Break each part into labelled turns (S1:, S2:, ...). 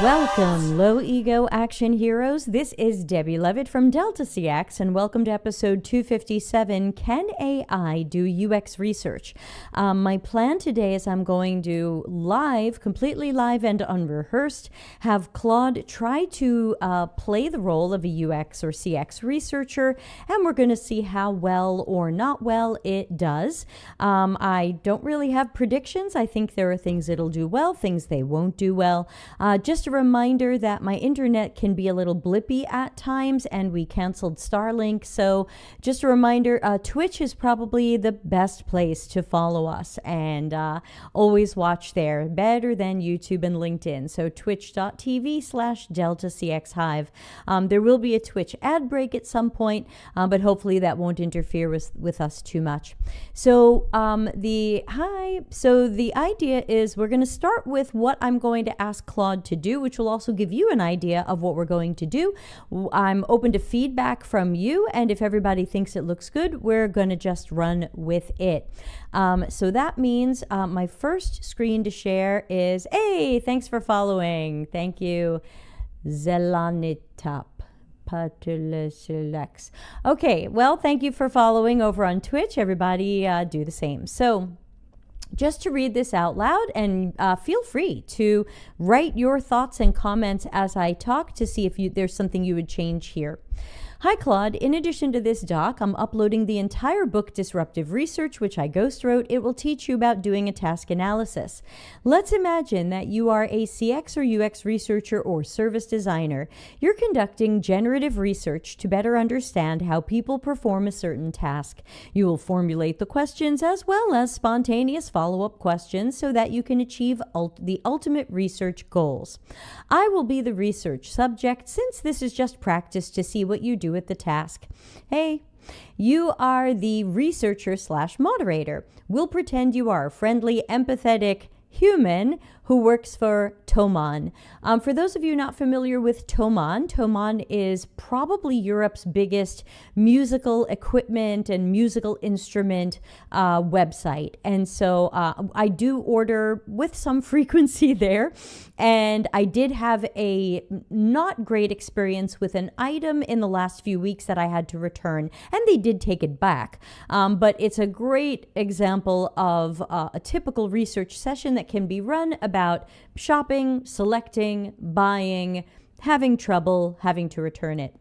S1: Welcome, low ego action heroes. This is Debbie Levitt from dcx, and welcome to episode 257, Can AI Do UX Research? My plan today is I'm going to completely live and unrehearsed, have Claude try to play the role of a UX or CX researcher, and we're going to see how well or not well it does. I don't really have predictions. I think there are things it'll do well, things they won't do well. Just a reminder that my internet can be a little blippy at times, and we canceled Starlink. So just a reminder, Twitch is probably the best place to follow us, and always watch there, better than YouTube and LinkedIn. So twitch.tv/deltacxhive. There will be a Twitch ad break at some point, but hopefully that won't interfere with us too much. So the idea is we're going to start with what I'm going to ask Claude to do, which will also give you an idea of what we're going to do. I'm open to feedback from you, and if everybody thinks it looks good, we're going to just run with it. So that means my first screen to share is, hey, thanks for following. Thank you, Zelanitap. Okay, well, thank you for following over on Twitch. Everybody do the same. So just to read this out loud, and feel free to write your thoughts and comments as I talk to see if there's something you would change here. Hi, Claude. In addition to this doc, I'm uploading the entire book, Disruptive Research, which I ghost wrote. It will teach you about doing a task analysis. Let's imagine that you are a CX or UX researcher or service designer. You're conducting generative research to better understand how people perform a certain task. You will formulate the questions as well as spontaneous follow-up questions so that you can achieve the ultimate research goals. I will be the research subject, since this is just practice to see what you do with the task. Hey, you are the researcher/moderator. We'll pretend you are a friendly, empathetic human who works for Thomann. For those of you not familiar with Thomann is probably Europe's biggest musical equipment and musical instrument website. And so I do order with some frequency there. And I did have a not great experience with an item in the last few weeks that I had to return, and they did take it back. But it's a great example of a typical research session that can be run about shopping, selecting, buying, having trouble, having to return it.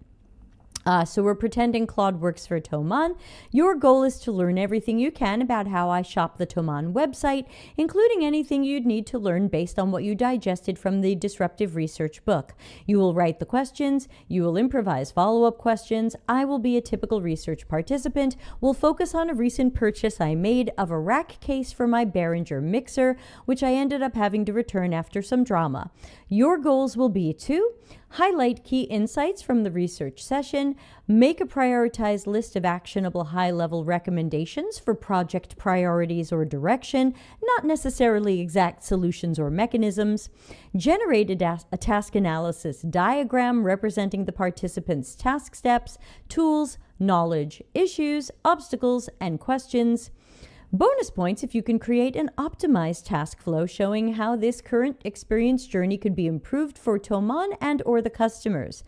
S1: So we're pretending Claude works for Thomann. Your goal is to learn everything you can about how I shop the Thomann website, including anything you'd need to learn based on what you digested from the Disruptive Research book. You will write the questions. You will improvise follow-up questions. I will be a typical research participant. We'll focus on a recent purchase I made of a rack case for my Behringer mixer, which I ended up having to return after some drama. Your goals will be to highlight key insights from the research session, make a prioritized list of actionable high-level recommendations for project priorities or direction, not necessarily exact solutions or mechanisms, generate a task analysis diagram representing the participants' task steps, tools, knowledge, issues, obstacles, and questions. Bonus points if you can create an optimized task flow showing how this current experience journey could be improved for Thomann and or the customers.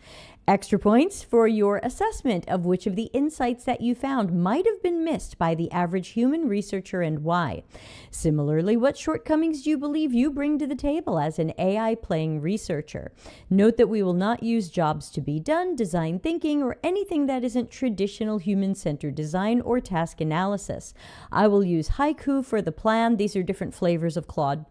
S1: Extra points for your assessment of which of the insights that you found might have been missed by the average human researcher and why. Similarly, what shortcomings do you believe you bring to the table as an AI-playing researcher? Note that we will not use jobs to be done, design thinking, or anything that isn't traditional human-centered design or task analysis. I will use haiku for the plan. These are different flavors of Claude.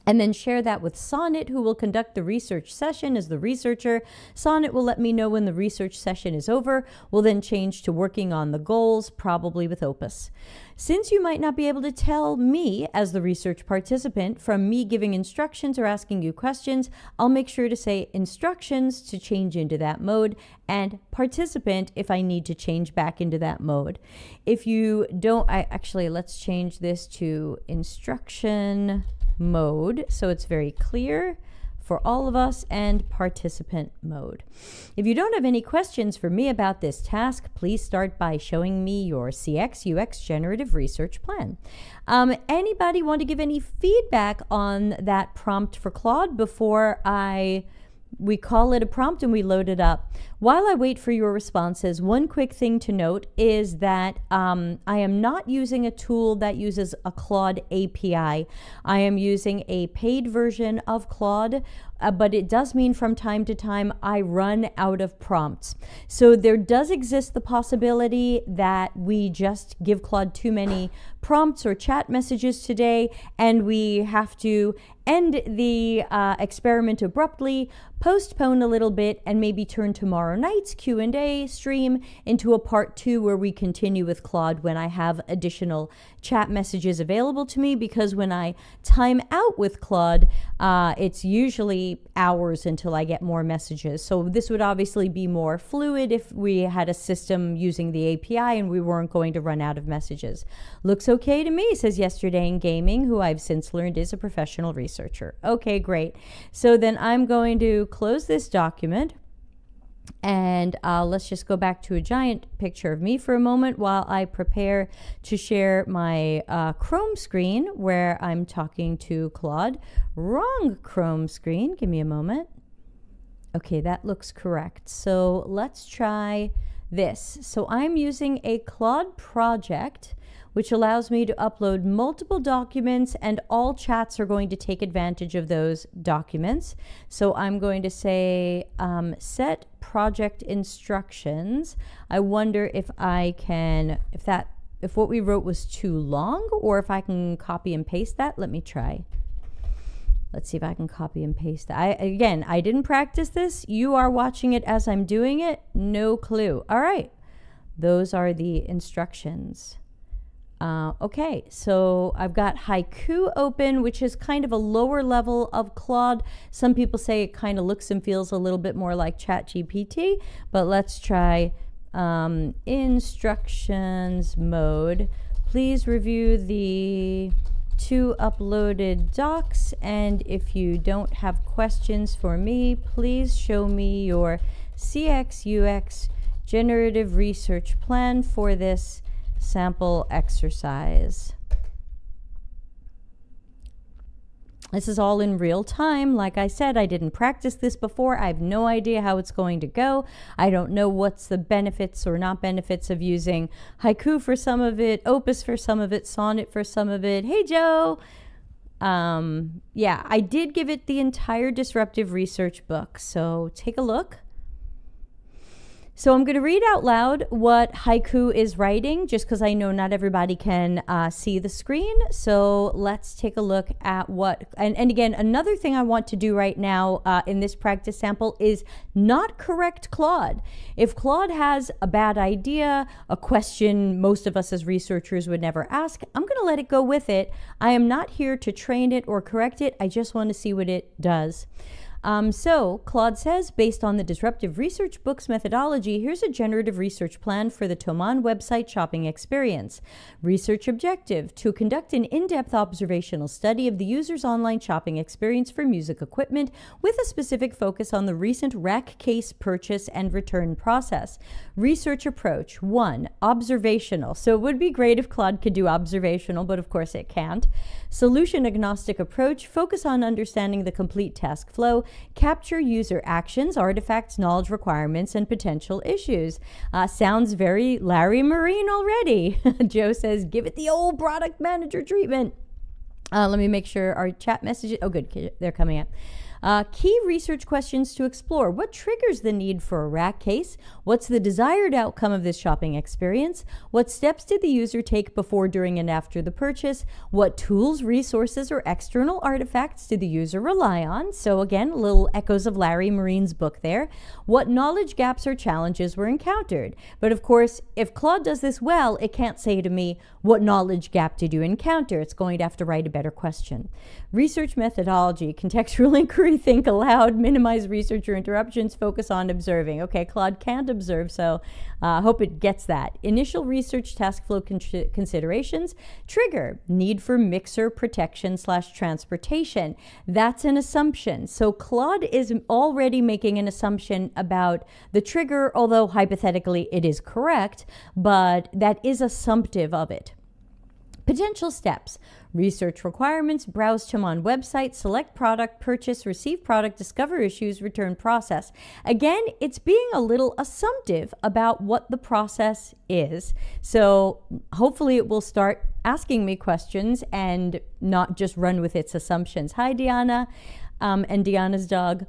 S1: And then share that with Sonnet, who will conduct the research session as the researcher. Sonnet will let me know when the research session is over. We'll then change to working on the goals, probably with Opus. Since you might not be able to tell me as the research participant from me giving instructions or asking you questions, I'll make sure to say instructions to change into that mode and participant if I need to change back into that mode. If you don't, let's change this to instruction mode so it's very clear for all of us, and participant mode. If you don't have any questions for me about this task, please start by showing me your CX UX generative research plan. Anybody want to give any feedback on that prompt for Claude before we call it a prompt and we load it up? While I wait for your responses, one quick thing to note is that I am not using a tool that uses a Claude API. I am using a paid version of Claude, but it does mean from time to time I run out of prompts. So there does exist the possibility that we just give Claude too many prompts or chat messages today, and we have to end the experiment abruptly, postpone a little bit, and maybe turn tomorrow night's Q&A stream into a part 2 where we continue with Claude when I have additional chat messages available to me, because when I time out with Claude, it's usually hours until I get more messages. So this would obviously be more fluid if we had a system using the API and we weren't going to run out of messages. Looks okay to me, says Yesterday in Gaming, who I've since learned is a professional researcher. Okay, great. So then I'm going to close this document, and let's just go back to a giant picture of me for a moment while I prepare to share my Chrome screen where I'm talking to Claude. Wrong Chrome screen. Give me a moment. Okay, that looks correct. So let's try this. So I'm using a Claude project, which allows me to upload multiple documents, and all chats are going to take advantage of those documents. So I'm going to say set project instructions. I wonder if I can, if what we wrote was too long, or if I can copy and paste that. Let me try. Let's see if I can copy and paste that. Again, I didn't practice this. You are watching it as I'm doing it. No clue. All right. Those are the instructions. Okay, so I've got Haiku open, which is kind of a lower level of Claude. Some people say it kind of looks and feels a little bit more like ChatGPT, but let's try instructions mode. Please review the 2 uploaded docs, and if you don't have questions for me, please show me your CX UX generative research plan for this sample exercise. This is all in real time. Like I said, I didn't practice this before. I have no idea how it's going to go. I don't know what's the benefits or not benefits of using Haiku for some of it, Opus for some of it, Sonnet for some of it. Hey, Joe. Yeah, I did give it the entire disruptive research book, so take a look. So I'm going to read out loud what Haiku is writing, just because I know not everybody can see the screen. So let's take a look at what, and again, another thing I want to do right now in this practice sample is not correct Claude. If Claude has a bad idea, a question most of us as researchers would never ask, I'm going to let it go with it. I am not here to train it or correct it. I just want to see what it does. So Claude says, based on the disruptive research book's methodology, here's a generative research plan for the Thomann website shopping experience. Research objective: to conduct an in-depth observational study of the user's online shopping experience for music equipment with a specific focus on the recent rack case purchase and return process. Research approach: 1. Observational. So it would be great if Claude could do observational, but of course it can't. Solution agnostic approach: focus on understanding the complete task flow. Capture user actions, artifacts, knowledge requirements, and potential issues. Sounds very Larry Marine already. Joe says, give it the old product manager treatment. Let me make sure our chat messages, oh good, they're coming up. Key research questions to explore. What triggers the need for a rack case? What's the desired outcome of this shopping experience? What steps did the user take before, during, and after the purchase? What tools, resources, or external artifacts did the user rely on? So again, little echoes of Larry Marine's book there. What knowledge gaps or challenges were encountered? But of course, if Claude does this well, it can't say to me, what knowledge gap did you encounter? It's going to have to write a better question. Research methodology, contextual inquiry, think aloud, minimize research or interruptions, focus on observing. Okay, Claude can't observe, so hope it gets that. Initial research task flow considerations. Trigger, need for mixer protection / transportation. That's an assumption. So Claude is already making an assumption about the trigger, although hypothetically it is correct, but that is assumptive of it. Potential steps. Research requirements, browse Tomon website, select product, purchase, receive product, discover issues, return process. Again, it's being a little assumptive about what the process is. So hopefully it will start asking me questions and not just run with its assumptions. Hi, Diana, and Diana's dog.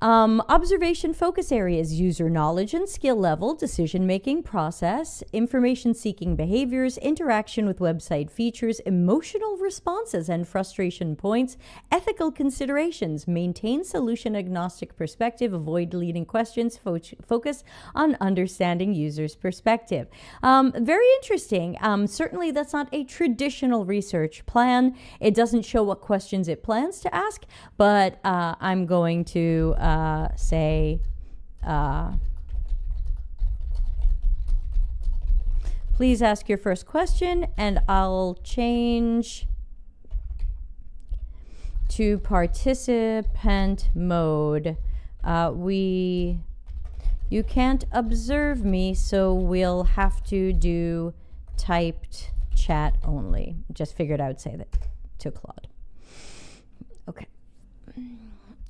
S1: Observation focus areas, user knowledge and skill level, decision-making process, information-seeking behaviors, interaction with website features, emotional responses and frustration points, ethical considerations, maintain solution-agnostic perspective, avoid leading questions, focus on understanding users' perspective. Very interesting. Certainly that's not a traditional research plan. It doesn't show what questions it plans to ask, but I'm going to say, please ask your first question, and I'll change to participant mode. You can't observe me, so we'll have to do typed chat only. Just figured I would say that to Claude. Okay.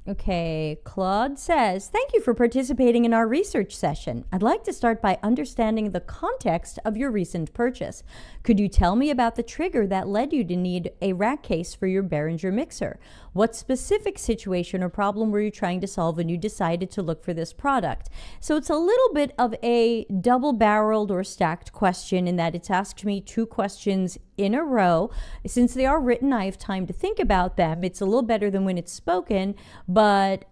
S1: Okay, Claude says, thank you for participating in our research session. I'd like to start by understanding the context of your recent purchase. Could you tell me about the trigger that led you to need a rack case for your Behringer mixer? What specific situation or problem were you trying to solve when you decided to look for this product? So it's a little bit of a double-barreled or stacked question in that it's asked me two questions in a row. Since they are written, I have time to think about them. It's a little better than when it's spoken, but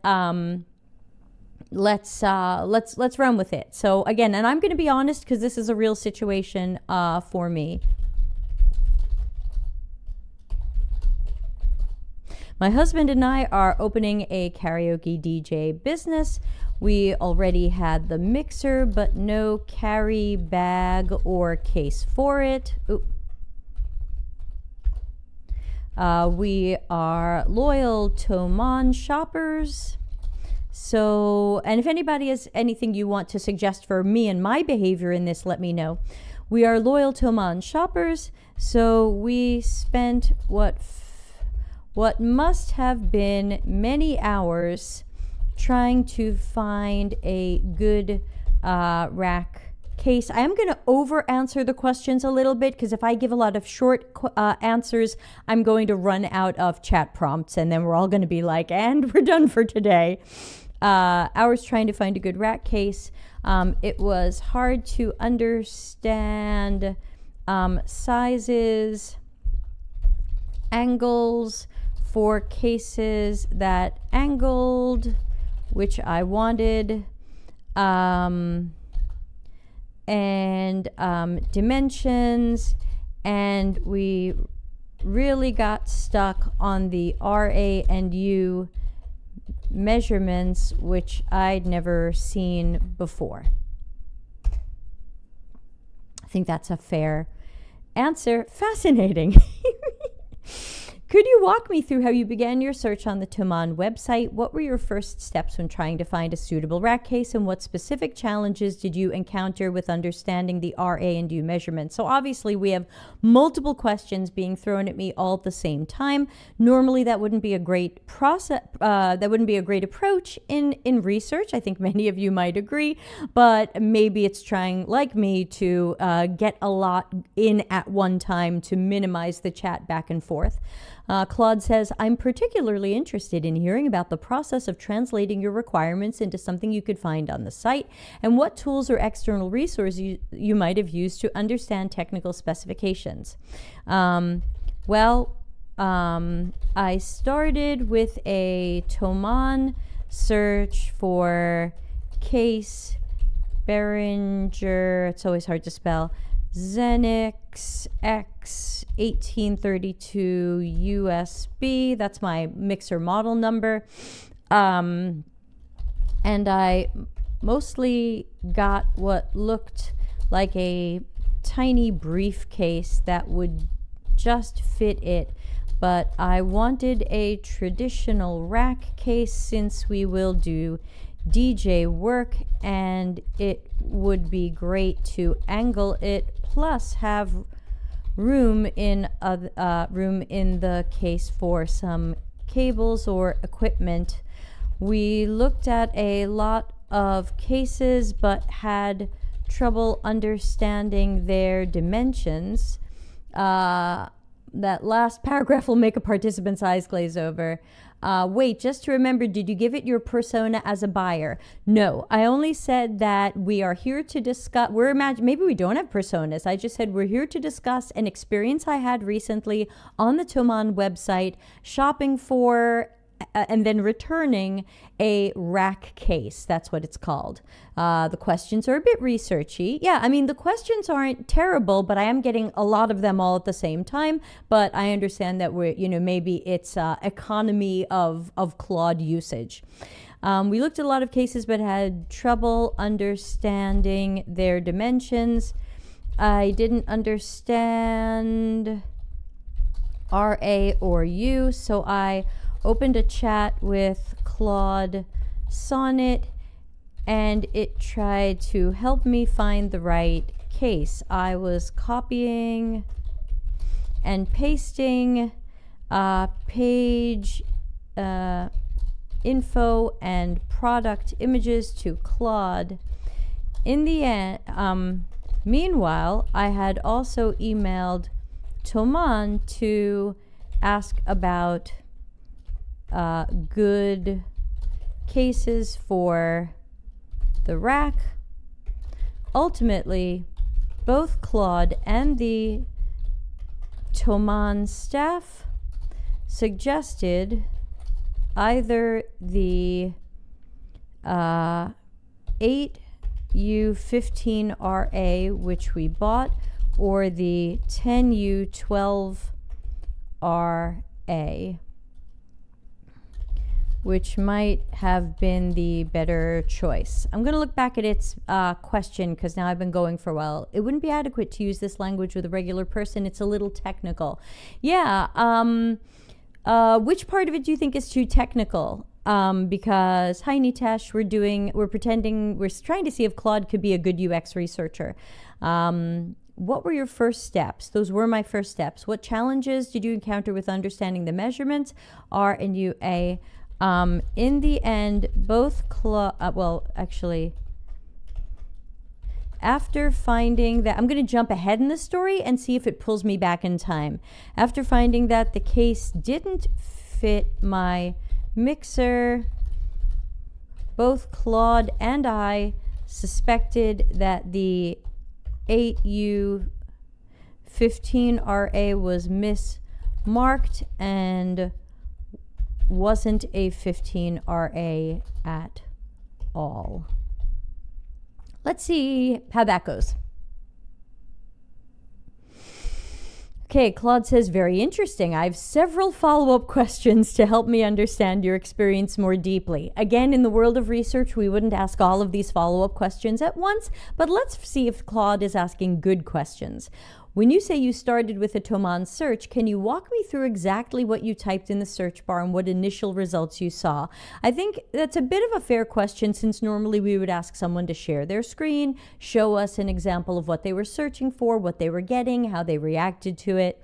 S1: let's run with it. So again, and I'm going to be honest because this is a real situation for me. My husband and I are opening a karaoke DJ business. We already had the mixer, but no carry bag or case for it. Ooh. We are loyal Tomon shoppers. So, and if anybody has anything you want to suggest for me and my behavior in this, let me know. We are loyal Tomon shoppers. So we spent what must have been many hours trying to find a good rack case. I am going to over answer the questions a little bit because if I give a lot of short answers, I'm going to run out of chat prompts and then we're all going to be like, and we're done for today. Hours trying to find a good rack case. It was hard to understand sizes, angles for cases that angled, which I wanted, and dimensions, and we really got stuck on the RA and U measurements, which I'd never seen before. I think that's a fair answer. Fascinating. Could you walk me through how you began your search on the Tomon website? What were your first steps when trying to find a suitable rack case, and what specific challenges did you encounter with understanding the RA and U measurements? So obviously we have multiple questions being thrown at me all at the same time. Normally that wouldn't be a great process, that wouldn't be a great approach in research. I think many of you might agree, but maybe it's trying, like me, to get a lot in at one time to minimize the chat back and forth. Claude says, I'm particularly interested in hearing about the process of translating your requirements into something you could find on the site and what tools or external resources you might have used to understand technical specifications. I started with a Tomon search for case Behringer, it's always hard to spell, Xenix X 1832 USB. That's my mixer model number. And I mostly got what looked like a tiny briefcase that would just fit it, but I wanted a traditional rack case since we will do DJ work, and it would be great to angle it plus have room in the case for some cables or equipment. We looked at a lot of cases but had trouble understanding their dimensions. That last paragraph will make a participant's eyes glaze over. Wait, just to remember, did you give it your persona as a buyer? No, I only said that we are here to discuss, maybe we don't have personas. I just said we're here to discuss an experience I had recently on the Thomann website, shopping for and then returning a rack case. That's what it's called. The questions are a bit researchy. Yeah, I mean, the questions aren't terrible, but I am getting a lot of them all at the same time. But I understand that maybe it's economy of Claude usage. We looked at a lot of cases, but had trouble understanding their dimensions. I didn't understand RA or U, so I opened a chat with Claude Sonnet, and it tried to help me find the right case. I was copying and pasting page info and product images to Claude. In the end, meanwhile, I had also emailed Thomann to ask about good cases for the rack. Ultimately, both Claude and the Thomann staff suggested either the 8U15RA, which we bought, or the 10U12RA, which might have been the better choice. I'm going to look back at its question because now I've been going for a while. It wouldn't be adequate to use this language with a regular person. It's a little technical. Yeah. Which part of it do you think is too technical? Because hi Nitesh, we're trying to see if Claude could be a good UX researcher. What were your first steps? Those were my first steps. What challenges did you encounter with understanding the measurements, R and UA? In the end, both after finding that, I'm going to jump ahead in the story and see if it pulls me back in time. After finding that the case didn't fit my mixer, both Claude and I suspected that the 8U15RA was mismarked and wasn't a 15RA at all. Let's see how that goes. Okay, Claude says, very interesting. I have several follow-up questions to help me understand your experience more deeply. Again, in the world of research, we wouldn't ask all of these follow-up questions at once, but let's see if Claude is asking good questions. When you say you started with a Thomann search, can you walk me through exactly what you typed in the search bar and what initial results you saw? I think that's a bit of a fair question, since normally we would ask someone to share their screen, show us an example of what they were searching for, what they were getting, how they reacted to it.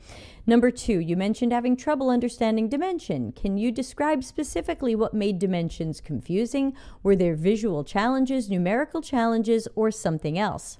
S1: Number 2, you mentioned having trouble understanding dimension. Can you describe specifically what made dimensions confusing? Were there visual challenges, numerical challenges, or something else?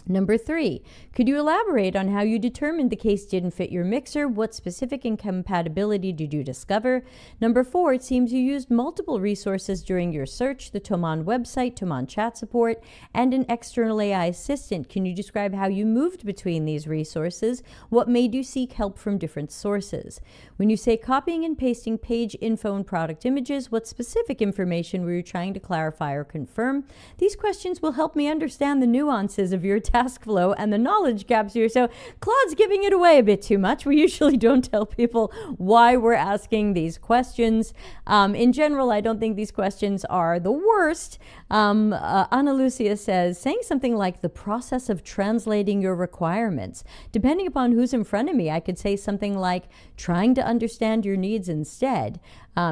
S1: Number 3, could you elaborate on how you determined the case didn't fit your mixer? What specific incompatibility did you discover? Number 4, it seems you used multiple resources during your search, the Thomann website, Thomann chat support, and an external AI assistant. Can you describe how you moved between these resources? What made you seek help from different sources? When you say copying and pasting page info and product images, what specific information were you trying to clarify or confirm? These questions will help me understand the nuances of your task flow and the knowledge gaps here. So Claude's giving it away a bit too much. We usually don't tell people why we're asking these questions. In general, I don't think these questions are the worst. Ana Lucia says, saying something like the process of translating your requirements. Depending upon who's in front of me, I could say something like trying to understand your needs instead.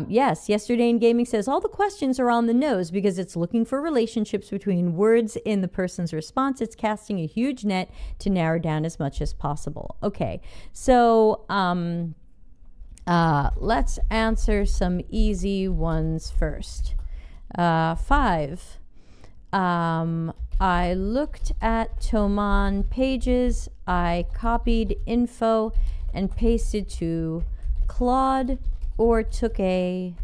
S1: Yes, Yesterday in Gaming says all the questions are on the nose because it's looking for relationships between words in the person's response. It's casting a huge net to narrow down as much as possible. Okay, so let's answer some easy ones first. 5. I looked at Toman pages. I copied info and pasted to Claude, or took a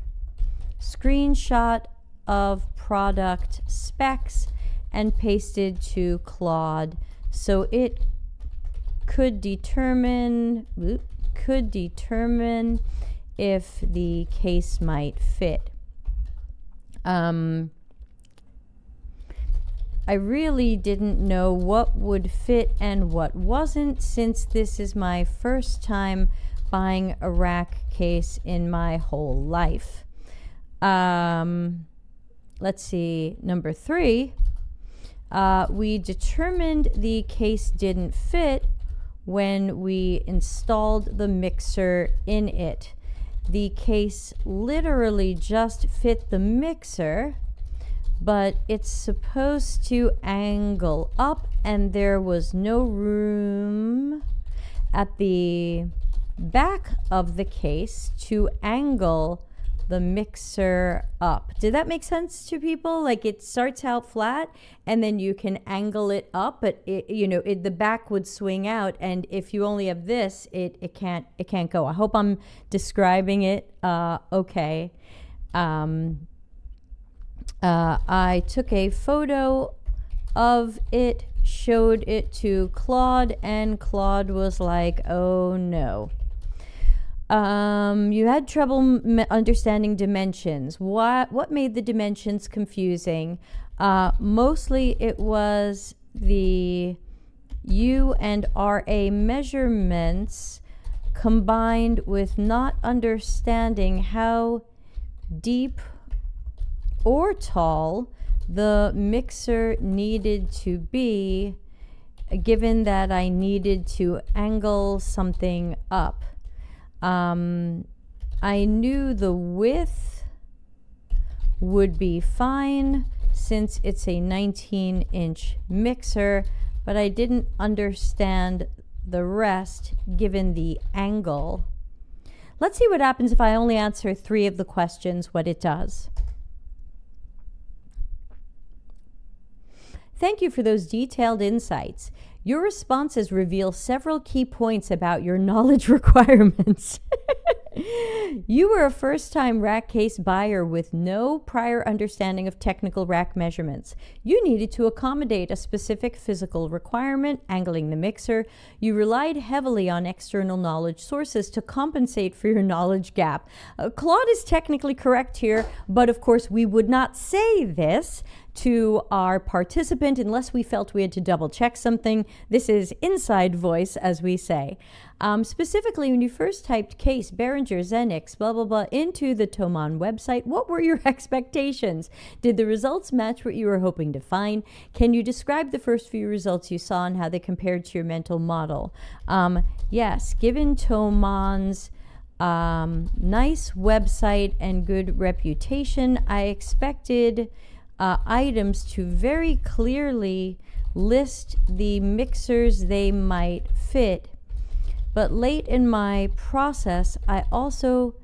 S1: screenshot of product specs and pasted to Claude so it could determine if the case might fit. I really didn't know what would fit and what wasn't, since this is my first time buying a rack case in my whole life. Let's see, number 3. We determined the case didn't fit when we installed the mixer in it. The case literally just fit the mixer, but it's supposed to angle up, and there was no room at the back of the case to angle the mixer up. Did that make sense to people? Like, it starts out flat and then you can angle it up, but the back would swing out, and if you only have this, it can't go. I hope I'm describing it okay. I took a photo of it, showed it to Claude, and Claude was like, oh no. You had trouble understanding dimensions. What made the dimensions confusing? Mostly it was the U and RA measurements combined with not understanding how deep or tall the mixer needed to be, given that I needed to angle something up. I knew the width would be fine since it's a 19-inch mixer, but I didn't understand the rest given the angle. Let's see what happens if I only answer 3 of the questions, what it does. Thank you for those detailed insights. Your responses reveal several key points about your knowledge requirements. You were a first-time rack case buyer with no prior understanding of technical rack measurements. You needed to accommodate a specific physical requirement, angling the mixer. You relied heavily on external knowledge sources to compensate for your knowledge gap. Claude is technically correct here, but of course we would not say this to our participant unless we felt we had to double check something. This is inside voice, as we say. Specifically, when you first typed case, Behringer, Xenix, blah, blah, blah, into the Toman website, what were your expectations? Did the results match what you were hoping to find? Can you describe the first few results you saw and how they compared to your mental model? Yes, given Toman's nice website and good reputation, I expected items to very clearly list the mixers they might fit. But late in my process, I also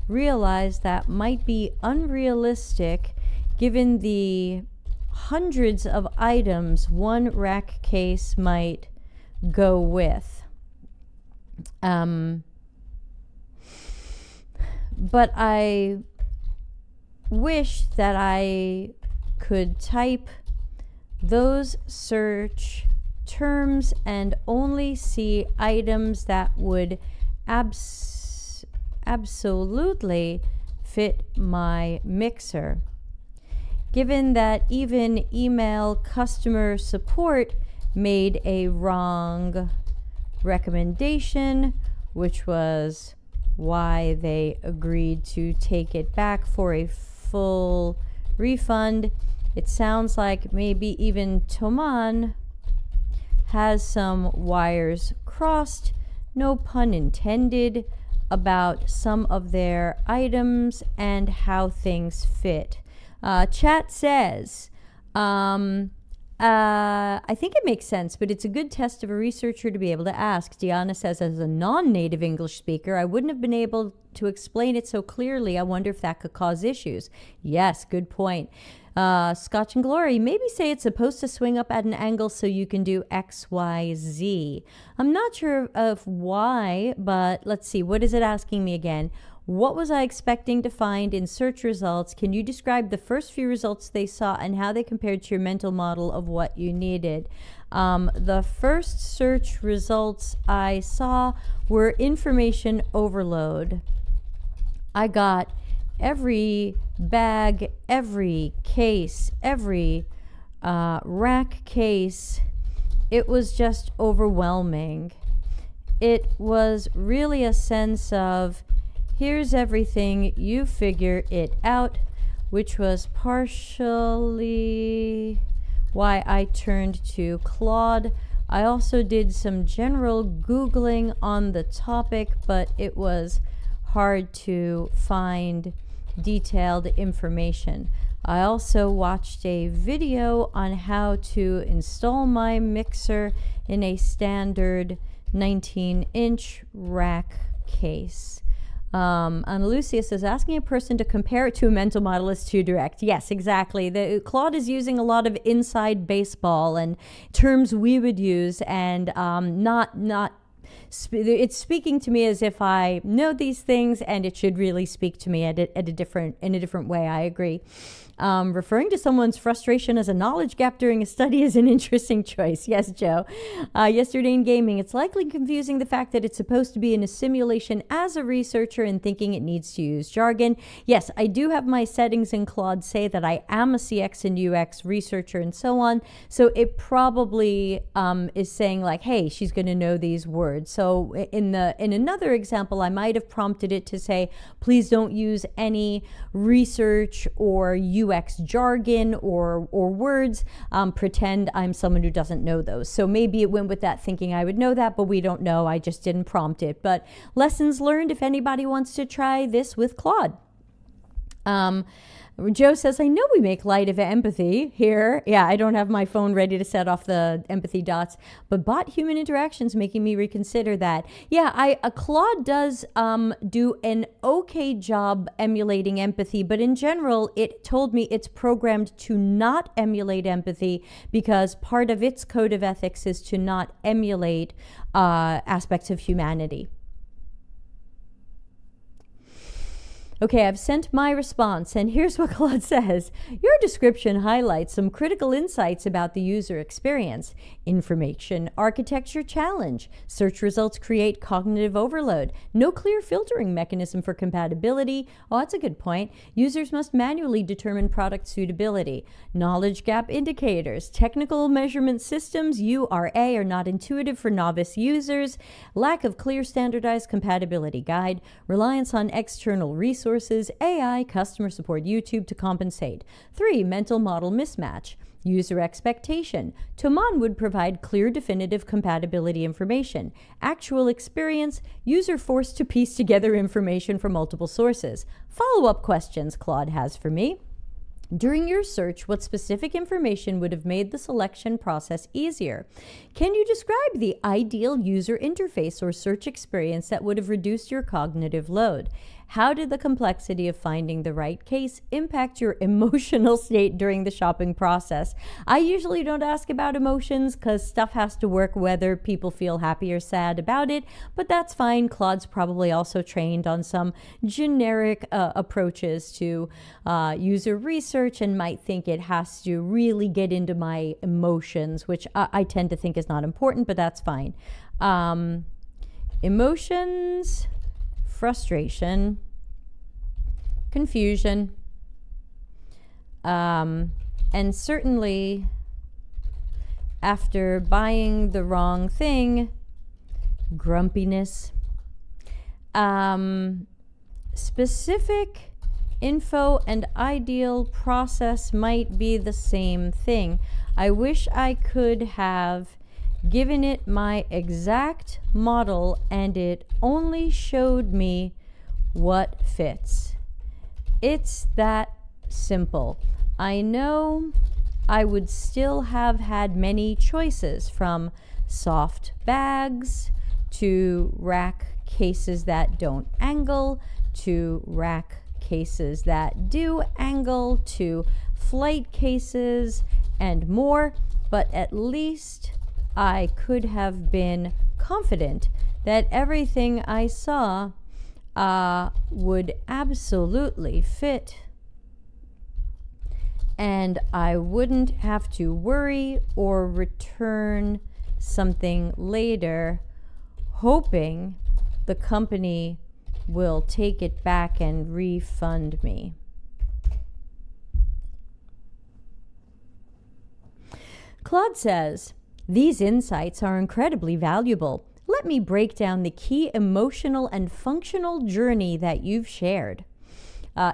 S1: realized that might be unrealistic given the hundreds of items one rack case might go with. But I wish that I could type those search terms and only see items that would absolutely fit my mixer. Given that even email customer support made a wrong recommendation, which was why they agreed to take it back for a full refund. It sounds like maybe even Toman has some wires crossed, no pun intended, about some of their items and how things fit. Chat says, I think it makes sense, but it's a good test of a researcher to be able to ask. Diana says, as a non-native English speaker, I wouldn't have been able to explain it so clearly. I wonder if that could cause issues. Yes, good point. Scotch and Glory, maybe say it's supposed to swing up at an angle so you can do X, Y, Z. I'm not sure of why, but let's see. What is it asking me again? What was I expecting to find in search results? Can you describe the first few results they saw and how they compared to your mental model of what you needed? The first search results I saw were information overload. I got every bag, every case, every rack case. It was just overwhelming. It was really a sense of, here's everything, you figure it out, which was partially why I turned to Claude. I also did some general Googling on the topic, but it was hard to find detailed information. I also watched a video on how to install my mixer in a standard 19-inch rack case. Ana Lucia says, asking a person to compare it to a mental model is too direct. Yes, exactly. Claude is using a lot of inside baseball and terms we would use, and it's speaking to me as if I know these things, and it should really speak to me in a different way. I agree. Referring to someone's frustration as a knowledge gap during a study is an interesting choice. Yes, Joe. Yesterday in gaming, it's likely confusing the fact that it's supposed to be in a simulation as a researcher and thinking it needs to use jargon. Yes, I do have my settings in Claude say that I am a CX and UX researcher and so on. So it probably is saying like, hey, she's going to know these words. So in another example, I might have prompted it to say, please don't use any research or UX jargon or words. Pretend I'm someone who doesn't know those. So maybe it went with that thinking I would know that, but we don't know. I just didn't prompt it. But lessons learned if anybody wants to try this with Claude. Joe says, I know we make light of empathy here. Yeah, I don't have my phone ready to set off the empathy dots, but bot human interactions making me reconsider that. Yeah, Claude does do an okay job emulating empathy, but in general, it told me it's programmed to not emulate empathy because part of its code of ethics is to not emulate aspects of humanity. Okay, I've sent my response, and here's what Claude says. Your description highlights some critical insights about the user experience. Information architecture challenge. Search results create cognitive overload. No clear filtering mechanism for compatibility. Oh, that's a good point. Users must manually determine product suitability. Knowledge gap indicators. Technical measurement systems, URA, are not intuitive for novice users. Lack of clear standardized compatibility guide. Reliance on external resources. AI, customer support, YouTube to compensate. 3, mental model mismatch. User expectation. Toman would provide clear, definitive compatibility information. Actual experience. User forced to piece together information from multiple sources. Follow-up questions Claude has for me. During your search, what specific information would have made the selection process easier? Can you describe the ideal user interface or search experience that would have reduced your cognitive load? How did the complexity of finding the right case impact your emotional state during the shopping process? I usually don't ask about emotions because stuff has to work whether people feel happy or sad about it, but that's fine. Claude's probably also trained on some generic approaches to user research and might think it has to really get into my emotions, which I tend to think is not important, but that's fine. Emotions, frustration, confusion, and certainly after buying the wrong thing, grumpiness. Specific info and ideal process might be the same thing. I wish I could have given it my exact model and it only showed me what fits. It's that simple. I know I would still have had many choices, from soft bags to rack cases that don't angle, to rack cases that do angle, to flight cases and more, but at least I could have been confident that everything I saw would absolutely fit, and I wouldn't have to worry or return something later hoping the company will take it back and refund me. Claude says, these insights are incredibly valuable. Let me break down the key emotional and functional journey that you've shared.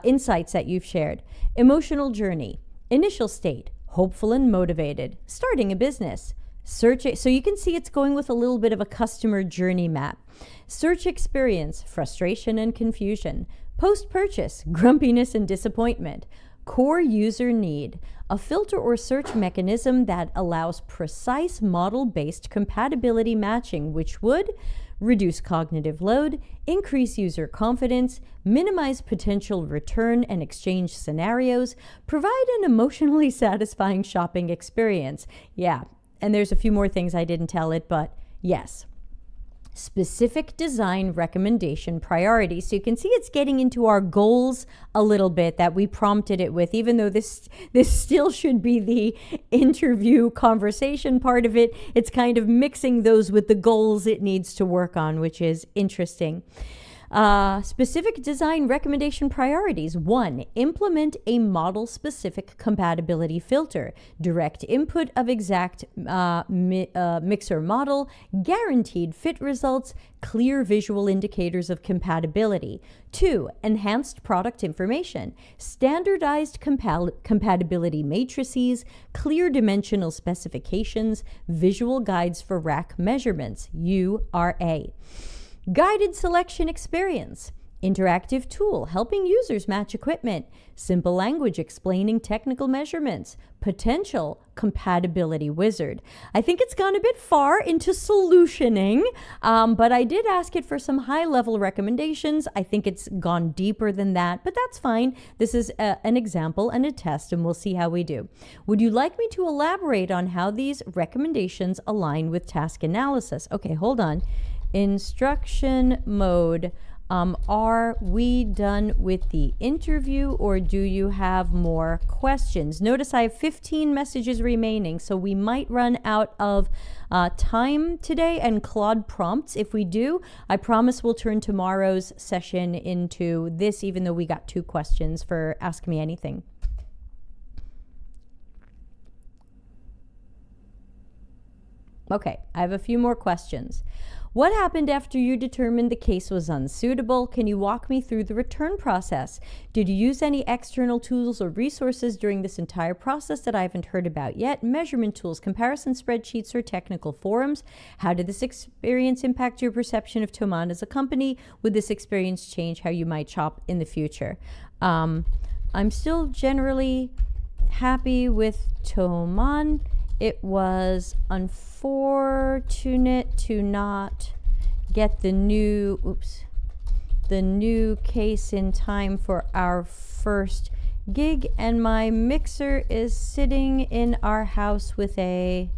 S1: Insights that you've shared. Emotional journey. Initial state, hopeful and motivated. Starting a business. Search, so you can see it's going with a little bit of a customer journey map. Search experience, frustration and confusion. Post-purchase, grumpiness and disappointment. Core user need, a filter or search mechanism that allows precise model-based compatibility matching, which would reduce cognitive load, increase user confidence, minimize potential return and exchange scenarios, provide an emotionally satisfying shopping experience. Yeah, and there's a few more things I didn't tell it, but yes. Specific design recommendation priorities. So you can see it's getting into our goals a little bit that we prompted it with, even though this still should be the interview conversation part of it. It's kind of mixing those with the goals it needs to work on, which is interesting. Specific design recommendation priorities. 1, implement a model-specific compatibility filter. Direct input of exact mixer model, guaranteed fit results, clear visual indicators of compatibility. 2, enhanced product information. Standardized compatibility matrices, clear dimensional specifications, visual guides for rack measurements, URA. Guided selection experience. Interactive tool helping users match equipment. Simple language explaining technical measurements. Potential compatibility wizard. I think it's gone a bit far into solutioning, but I did ask it for some high-level recommendations. I think it's gone deeper than that, but that's fine. This is an example and a test, and we'll see how we do. Would you like me to elaborate on how these recommendations align with task analysis? Okay, hold on. Instruction mode. Are we done with the interview, or do you have more questions? Notice I have 15 messages remaining, so we might run out of time today and Claude prompts. If we do, I promise we'll turn tomorrow's session into this, even though we got 2 questions for Ask Me Anything. Okay, I have a few more questions. What happened after you determined the case was unsuitable? Can you walk me through the return process? Did you use any external tools or resources during this entire process that I haven't heard about yet? Measurement tools, comparison spreadsheets, or technical forums? How did this experience impact your perception of Thomann as a company? Would this experience change how you might shop in the future? I'm still generally happy with Thomann. It was unfortunate to not get the new case in time for our first gig, and my mixer is sitting in our house with a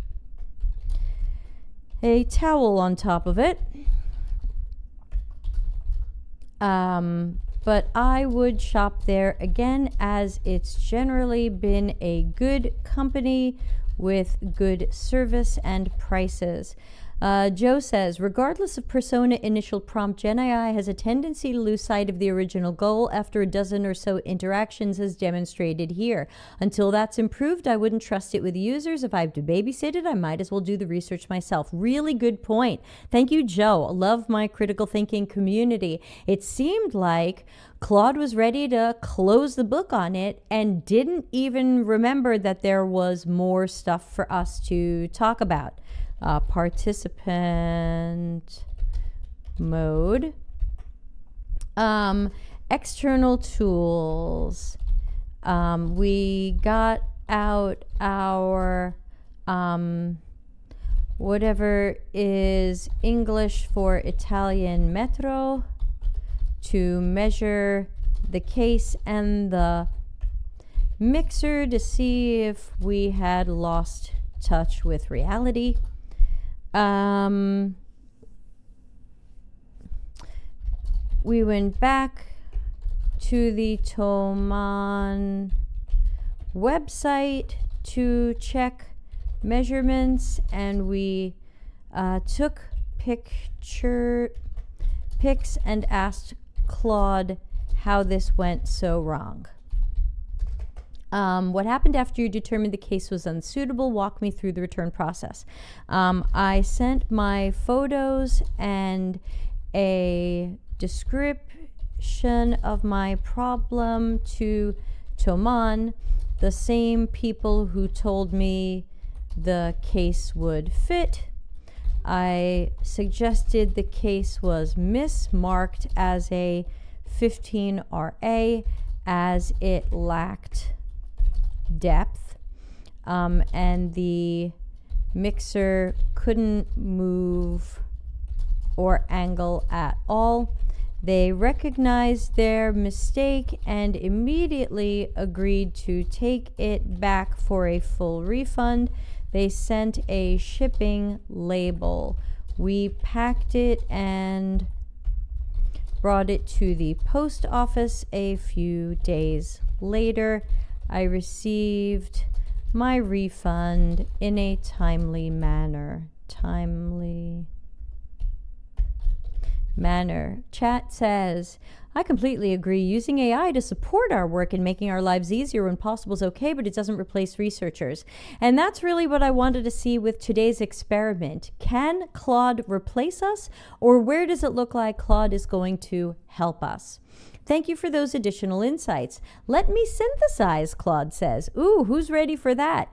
S1: towel on top of it. But I would shop there again, as it's generally been a good company with good service and prices. Joe says, regardless of persona initial prompt, Gen AI has a tendency to lose sight of the original goal after a dozen or so interactions, as demonstrated here. Until that's improved, I wouldn't trust it with users. If I have to babysit it, I might as well do the research myself. Really good point. Thank you, Joe. Love my critical thinking community. It seemed like Claude was ready to close the book on it and didn't even remember that there was more stuff for us to talk about. Participant mode. External tools. We got out our whatever is English for Italian metro to measure the case and the mixer to see if we had lost touch with reality. We went back to the Thomann website to check measurements, and we took pics and asked Claude how this went so wrong. What happened after you determined the case was unsuitable? Walk me through the return process. I sent my photos and a description of my problem to Thomann, the same people who told me the case would fit. I suggested the case was mismarked as a 15RA as it lacked depth, and the mixer couldn't move or angle at all. They recognized their mistake and immediately agreed to take it back for a full refund. They sent a shipping label. We packed it and brought it to the post office a few days later. I received my refund in a timely manner. Chat says, I completely agree. Using AI to support our work and making our lives easier when possible is okay, but it doesn't replace researchers. And that's really what I wanted to see with today's experiment. Can Claude replace us, or where does it look like Claude is going to help us? Thank you for those additional insights. Let me synthesize, Claude says. Ooh, who's ready for that?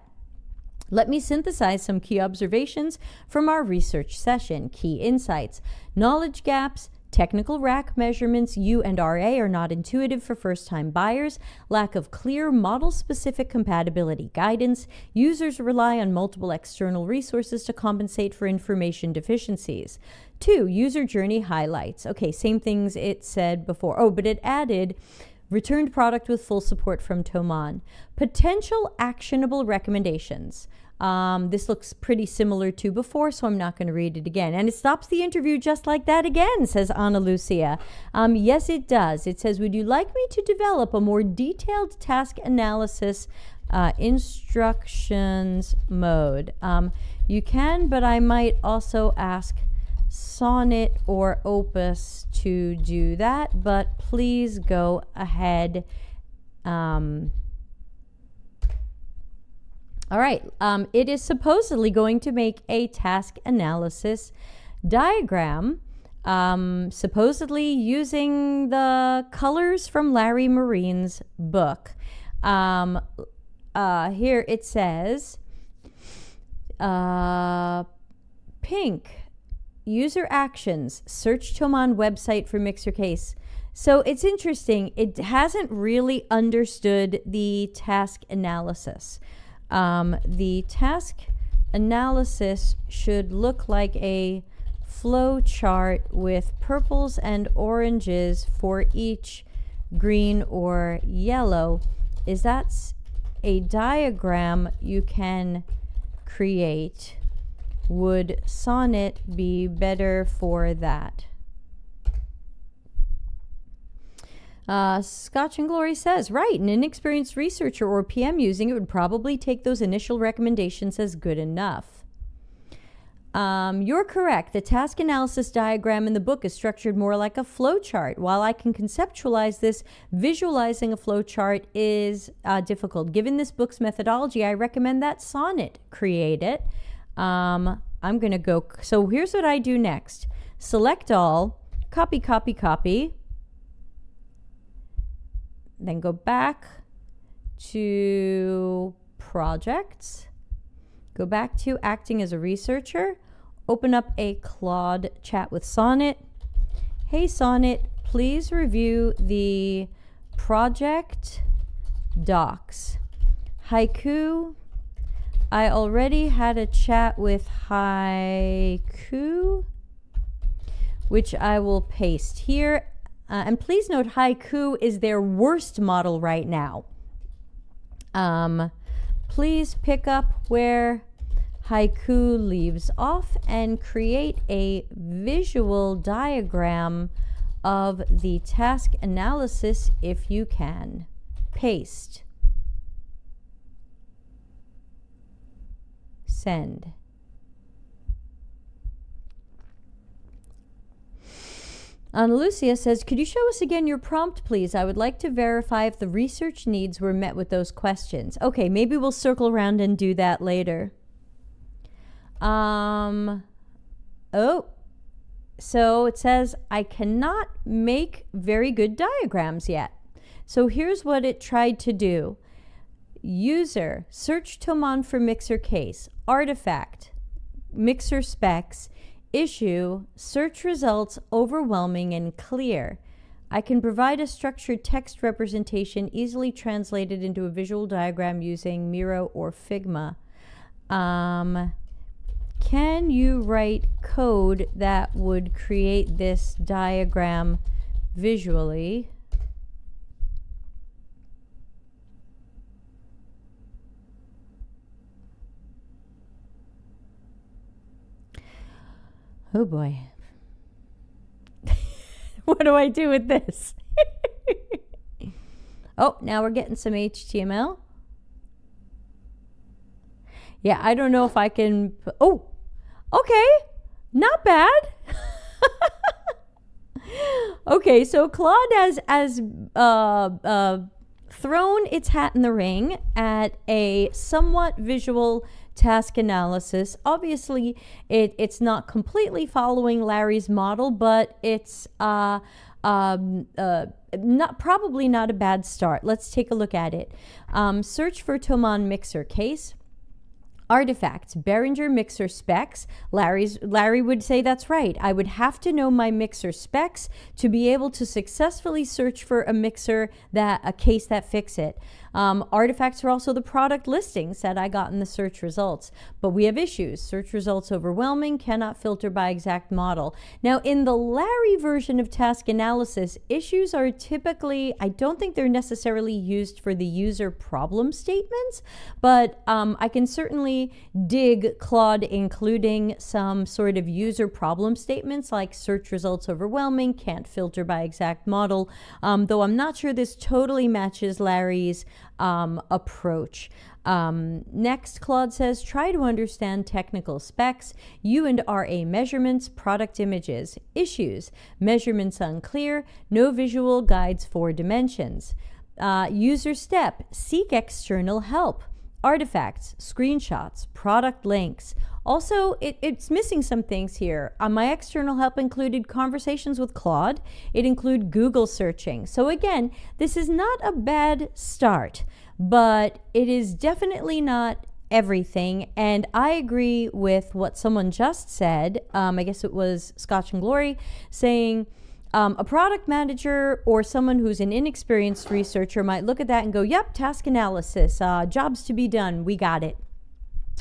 S1: Let me synthesize some key observations from our research session. Key insights. Knowledge gaps. Technical rack measurements U and RA are not intuitive for first-time buyers. Lack of clear model-specific compatibility guidance. Users rely on multiple external resources to compensate for information deficiencies. 2, user journey highlights. Okay, same things it said before. Oh, but it added returned product with full support from Thomann. Potential actionable recommendations. This looks pretty similar to before, so I'm not going to read it again. And it stops the interview just like that again, says Ana Lucia. Yes, it does. It says, would you like me to develop a more detailed task analysis instructions mode? You can, but I might also ask Sonnet or Opus to do that, but please go ahead. All right, it is supposedly going to make a task analysis diagram, supposedly using the colors from Larry Marine's book. Here it says, pink, user actions, search Thomann website for mixer case. So it's interesting, it hasn't really understood the task analysis. The task analysis should look like a flow chart with purples and oranges for each green or yellow. Is that a diagram you can create? Would Sonnet be better for that? Scotch and Glory says, right, an inexperienced researcher or PM using it would probably take those initial recommendations as good enough. You're correct. The task analysis diagram in the book is structured more like a flow chart. While I can conceptualize this, visualizing a flow chart is difficult. Given this book's methodology, I recommend that Sonnet create it. I'm going to go. So here's what I do next. Select all, copy, copy, copy. Then go back to projects. Go back to acting as a researcher. Open up a Claude chat with Sonnet. Hey Sonnet, please review the project docs. Haiku. I already had a chat with Haiku, which I will paste here. And please note, Haiku is their worst model right now. Please pick up where Haiku leaves off and create a visual diagram of the task analysis if you can. Paste. Send. Ana Lucia says, could you show us again your prompt, please? I would like to verify if the research needs were met with those questions. Okay, maybe we'll circle around and do that later. Oh, so it says, I cannot make very good diagrams yet. So here's what it tried to do. User, search Tomon for mixer case, artifact, mixer specs, issue, search results, overwhelming and clear. I can provide a structured text representation easily translated into a visual diagram using Miro or Figma. Can you write code that would create this diagram visually? Oh boy. What do I do with this? Oh, now we're getting some HTML. Yeah, I don't know if I can. Oh, okay. Not bad. Okay, so Claude has thrown its hat in the ring at a somewhat visual task analysis. Obviously, it's not completely following Larry's model, but it's probably not a bad start. Let's take a look at it. Search for Tomon mixer case. Artifacts, Behringer mixer specs. Larry would say that's right. I would have to know my mixer specs to be able to successfully search for a mixer a case that fits it. Artifacts are also the product listings that I got in the search results. But we have issues. Search results overwhelming, cannot filter by exact model. Now, in the Larry version of task analysis, issues are typically, I don't think they're necessarily used for the user problem statements, but I can certainly dig Claude including some sort of user problem statements like search results overwhelming, can't filter by exact model, though I'm not sure this totally matches Larry's approach. Next, Claude says, try to understand technical specs, U and RA measurements, product images, issues, measurements unclear, no visual guides for dimensions. User step, seek external help. Artifacts, screenshots, product links. Also, it's missing some things here. My external help included conversations with Claude. It included Google searching. So again, this is not a bad start, but it is definitely not everything. And I agree with what someone just said. I guess it was Scotch and Glory saying, a product manager or someone who's an inexperienced researcher might look at that and go, yep, task analysis, jobs to be done, we got it.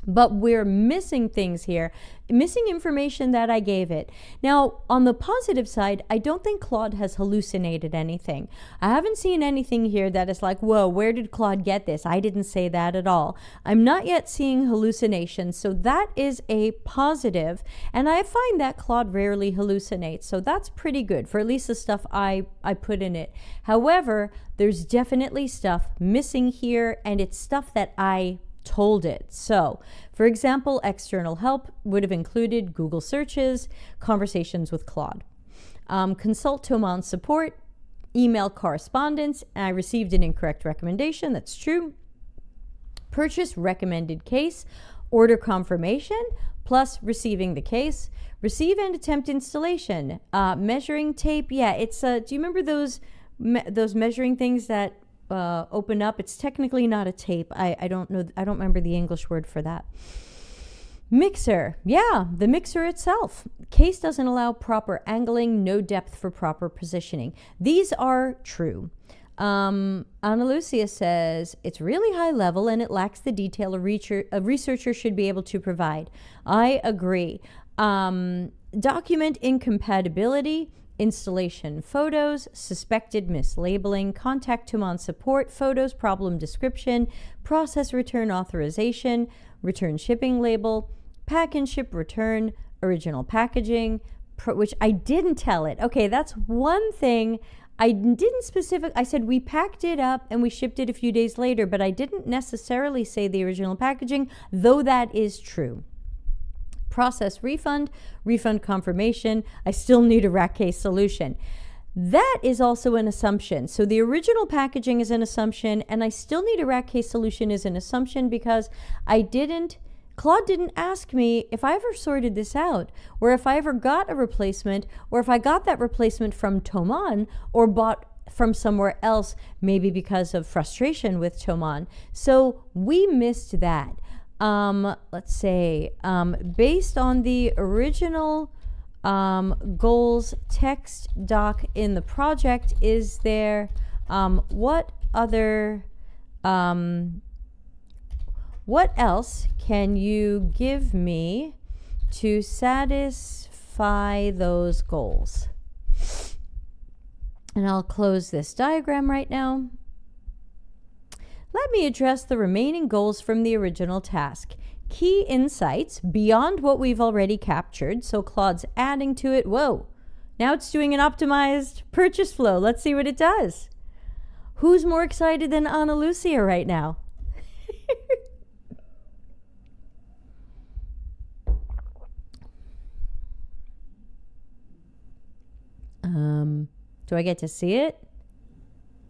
S1: But we're missing things here, missing information that I gave it. Now, on the positive side, I don't think Claude has hallucinated anything. I haven't seen anything here that is like, whoa, where did Claude get this? I didn't say that at all. I'm not yet seeing hallucinations, so that is a positive. And I find that Claude rarely hallucinates, so that's pretty good for at least the stuff I put in it. However, there's definitely stuff missing here, and it's stuff that I told it. So, for example, external help would have included Google searches, conversations with Claude. Consult Thomann support, email correspondence, I received an incorrect recommendation, that's true. Purchase recommended case, order confirmation, plus receiving the case. Receive and attempt installation. Measuring tape, yeah, it's, do you remember those measuring things that open up? It's technically not a tape. I don't know, I don't remember the English word for that. Mixer, yeah, the mixer itself. Case doesn't allow proper angling, no depth for proper positioning. These are true. Ana Lucia says, it's really high level and it lacks the detail a researcher should be able to provide. I agree. Document incompatibility, installation photos, suspected mislabeling, contact Thomann support, photos, problem description, process return authorization, return shipping label, pack and ship return, original packaging, which I didn't tell it. Okay, that's one thing I didn't I said we packed it up and we shipped it a few days later, but I didn't necessarily say the original packaging, though that is true. Process refund, refund confirmation, I still need a rack case solution. That is also an assumption. So the original packaging is an assumption, and I still need a rack case solution is an assumption because Claude didn't ask me if I ever sorted this out, or if I ever got a replacement, or if I got that replacement from Thomann or bought from somewhere else, maybe because of frustration with Thomann. So we missed that. Let's say, based on the original goals text doc in the project, is there, what else can you give me to satisfy those goals? And I'll close this diagram right now. Let me address the remaining goals from the original task. Key insights beyond what we've already captured. So Claude's adding to it. Whoa, now it's doing an optimized purchase flow. Let's see what it does. Who's more excited than Ana Lucia right now? Do I get to see it?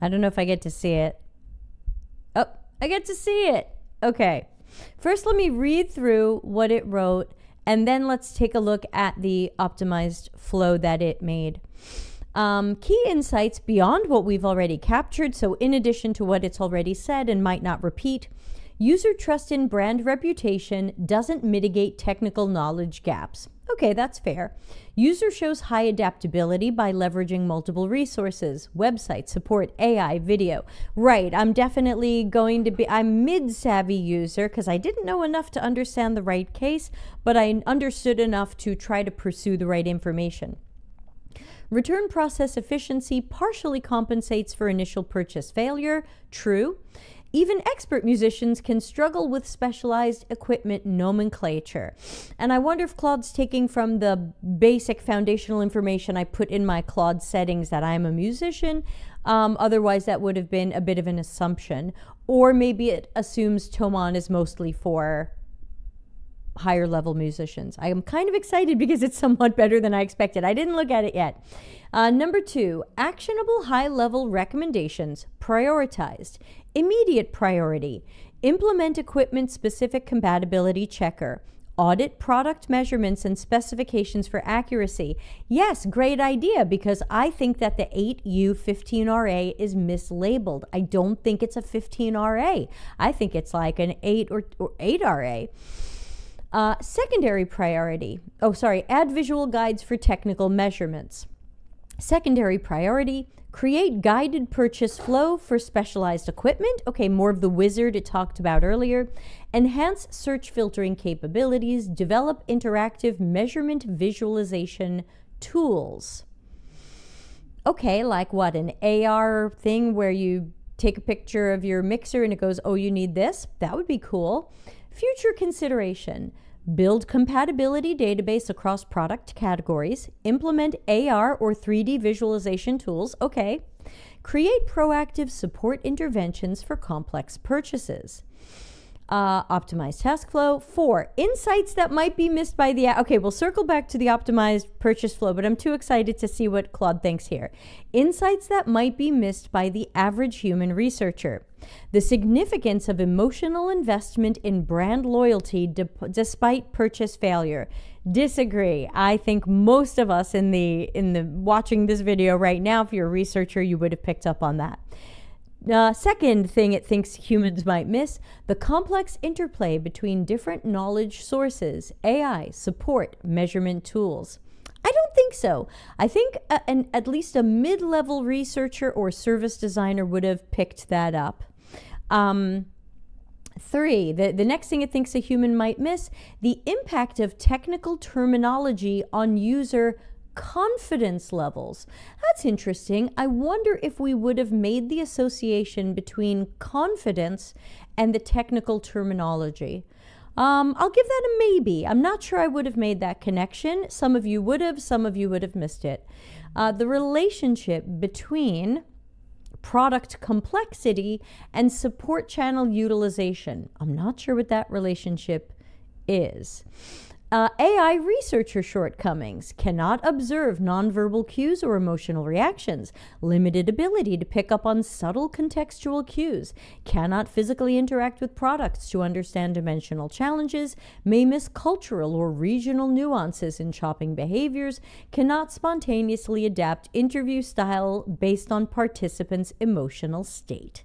S1: I don't know if I get to see it. Oh, I get to see it. Okay. First, let me read through what it wrote, and then let's take a look at the optimized flow that it made. Key insights beyond what we've already captured. So in addition to what it's already said and might not repeat, user trust in brand reputation doesn't mitigate technical knowledge gaps. Okay, that's fair. User shows high adaptability by leveraging multiple resources, website support, AI, video. Right, I'm definitely going to be, I'm mid-savvy user because I didn't know enough to understand the right case, but I understood enough to try to pursue the right information. Return process efficiency partially compensates for initial purchase failure. True. Even expert musicians can struggle with specialized equipment nomenclature. And I wonder if Claude's taking from the basic foundational information I put in my Claude settings that I'm a musician. Otherwise, that would have been a bit of an assumption. Or maybe it assumes Thomann is mostly for higher level musicians. I am kind of excited because it's somewhat better than I expected. I didn't look at it yet. Number 2, actionable high level recommendations prioritized. Immediate priority. Implement equipment specific compatibility checker. Audit product measurements and specifications for accuracy. Yes, great idea, because I think that the 8U15RA is mislabeled. I don't think it's a 15RA. I think it's like an 8 or 8RA. Secondary priority. Add visual guides for technical measurements. Secondary priority, create guided purchase flow for specialized equipment. Okay, more of the wizard it talked about earlier. Enhance search filtering capabilities. Develop interactive measurement visualization tools. Okay, like what, an AR thing where you take a picture of your mixer and it goes, oh, you need this? That would be cool. Future consideration. Build compatibility database across product categories. Implement AR or 3D visualization tools. Okay. Create proactive support interventions for complex purchases. Optimized task flow. 4, insights that might be missed by the, okay, we'll circle back to the optimized purchase flow, but I'm too excited to see what Claude thinks here. Insights that might be missed by the average human researcher. The significance of emotional investment in brand loyalty despite purchase failure. Disagree. I think most of us in the watching this video right now, if you're a researcher, you would have picked up on that. Second thing it thinks humans might miss, the complex interplay between different knowledge sources, AI, support, measurement tools. I don't think so. I think at least a mid-level researcher or service designer would have picked that up. 3, the next thing it thinks a human might miss, the impact of technical terminology on user confidence levels. That's interesting. I wonder if we would have made the association between confidence and the technical terminology. I'll give that a maybe. I'm not sure I would have made that connection. Some of you would have, some of you would have missed it. The relationship between product complexity and support channel utilization. I'm not sure what that relationship is. AI researcher shortcomings, cannot observe nonverbal cues or emotional reactions, limited ability to pick up on subtle contextual cues, cannot physically interact with products to understand dimensional challenges, may miss cultural or regional nuances in shopping behaviors, cannot spontaneously adapt interview style based on participants' emotional state.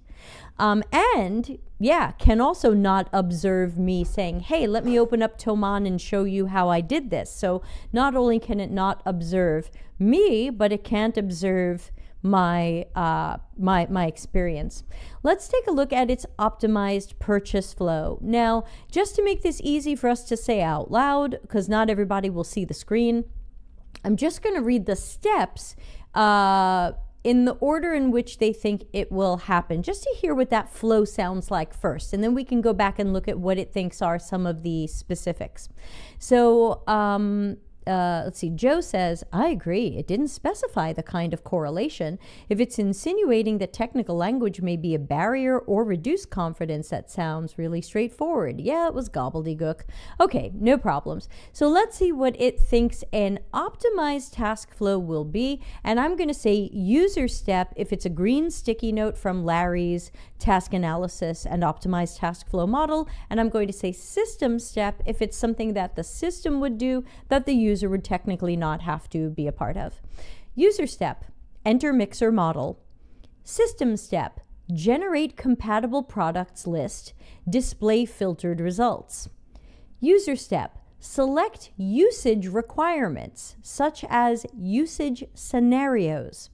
S1: And yeah, can also not observe me saying, hey, let me open up Toman and show you how I did this. So not only can it not observe me, but it can't observe my experience. Let's take a look at its optimized purchase flow. Now, just to make this easy for us to say out loud, because not everybody will see the screen, I'm just going to read the steps in the order in which they think it will happen, just to hear what that flow sounds like first, and then we can go back and look at what it thinks are some of the specifics. So let's see, Joe says, I agree. It didn't specify the kind of correlation. If it's insinuating that technical language may be a barrier or reduce confidence, that sounds really straightforward. Yeah, it was gobbledygook. Okay, no problems. So let's see what it thinks an optimized task flow will be. And I'm going to say user step if it's a green sticky note from Larry's task analysis and optimized task flow model. And I'm going to say system step if it's something that the system would do that the user would technically not have to be a part of. User step, enter mixer model. System step, generate compatible products list, display filtered results. User step, select usage requirements, such as usage scenarios.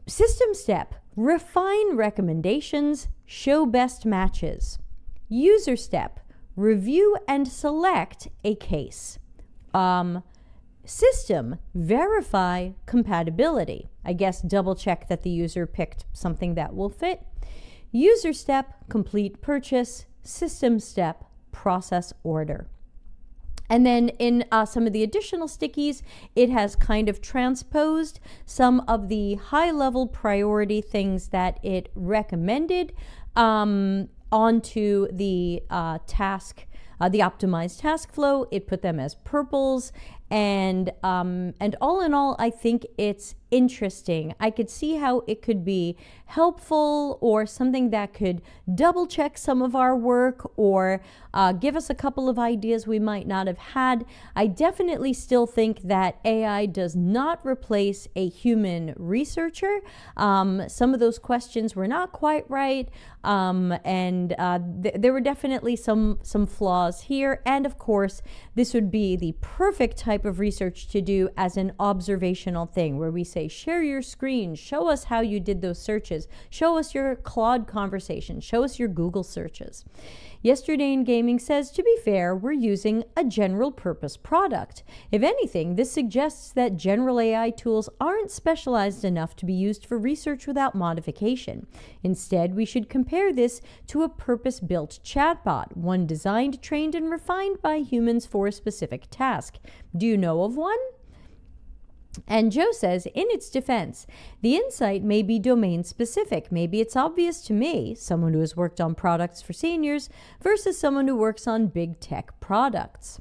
S1: System step, refine recommendations, show best matches. User step, review and select a case. System, verify compatibility. I guess double check that the user picked something that will fit. User step, complete purchase. System step, process order. And then in some of the additional stickies, it has kind of transposed some of the high-level priority things that it recommended onto the the optimized task flow. It put them as purples, and all in all, I think it's interesting. I could see how it could be helpful or something that could double check some of our work or give us a couple of ideas we might not have had. I definitely still think that AI does not replace a human researcher. Some of those questions were not quite right, and there were definitely some flaws here. And of course, this would be the perfect type of research to do as an observational thing, where we say, share your screen, show us how you did those searches, show us your Claude conversation, show us your Google searches. Yesterday in Gaming says, to be fair, we're using a general purpose product. If anything, this suggests that general AI tools aren't specialized enough to be used for research without modification. Instead, we should compare this to a purpose-built chatbot, one designed, trained, and refined by humans for a specific task. Do you know of one? And Joe says, in its defense, the insight may be domain specific. Maybe it's obvious to me, someone who has worked on products for seniors, versus someone who works on big tech products.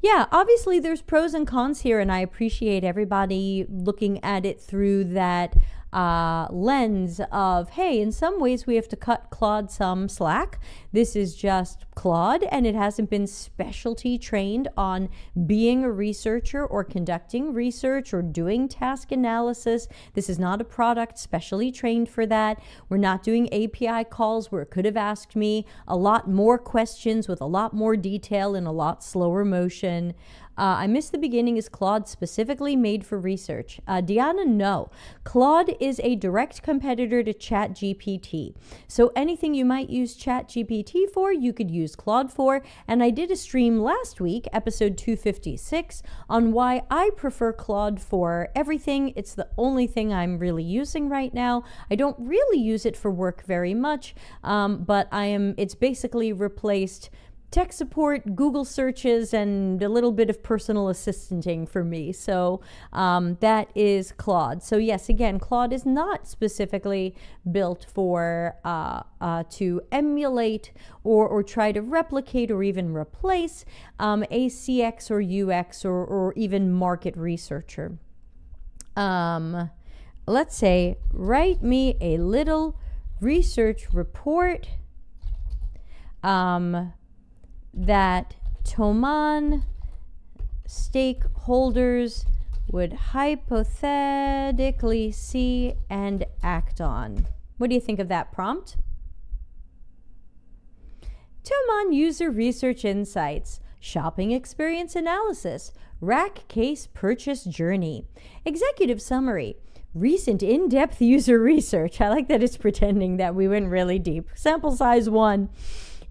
S1: Yeah, obviously there's pros and cons here, and I appreciate everybody looking at it through that lens of, hey, in some ways we have to cut Claude some slack. This is just Claude, and it hasn't been specialty trained on being a researcher or conducting research or doing task analysis. This is not a product specially trained for that. We're not doing API calls where it could have asked me a lot more questions with a lot more detail in a lot slower motion. I missed the beginning. Is Claude specifically made for research? Deanna, no. Claude is a direct competitor to ChatGPT. So anything you might use ChatGPT for, you could use Claude for. And I did a stream last week, episode 256, on why I prefer Claude for everything. It's the only thing I'm really using right now. I don't really use it for work very much, but it's basically replaced tech support, Google searches, and a little bit of personal assistanting for me. So that is Claude. So yes, again, Claude is not specifically built for to emulate or try to replicate or even replace a CX or UX or even market researcher. Let's say, write me a little research report that Thomann stakeholders would hypothetically see and act on. What do you think of that prompt? Thomann user research insights, shopping experience analysis, rack case purchase journey, executive summary, recent in-depth user research. I like that it's pretending that we went really deep. Sample size 1.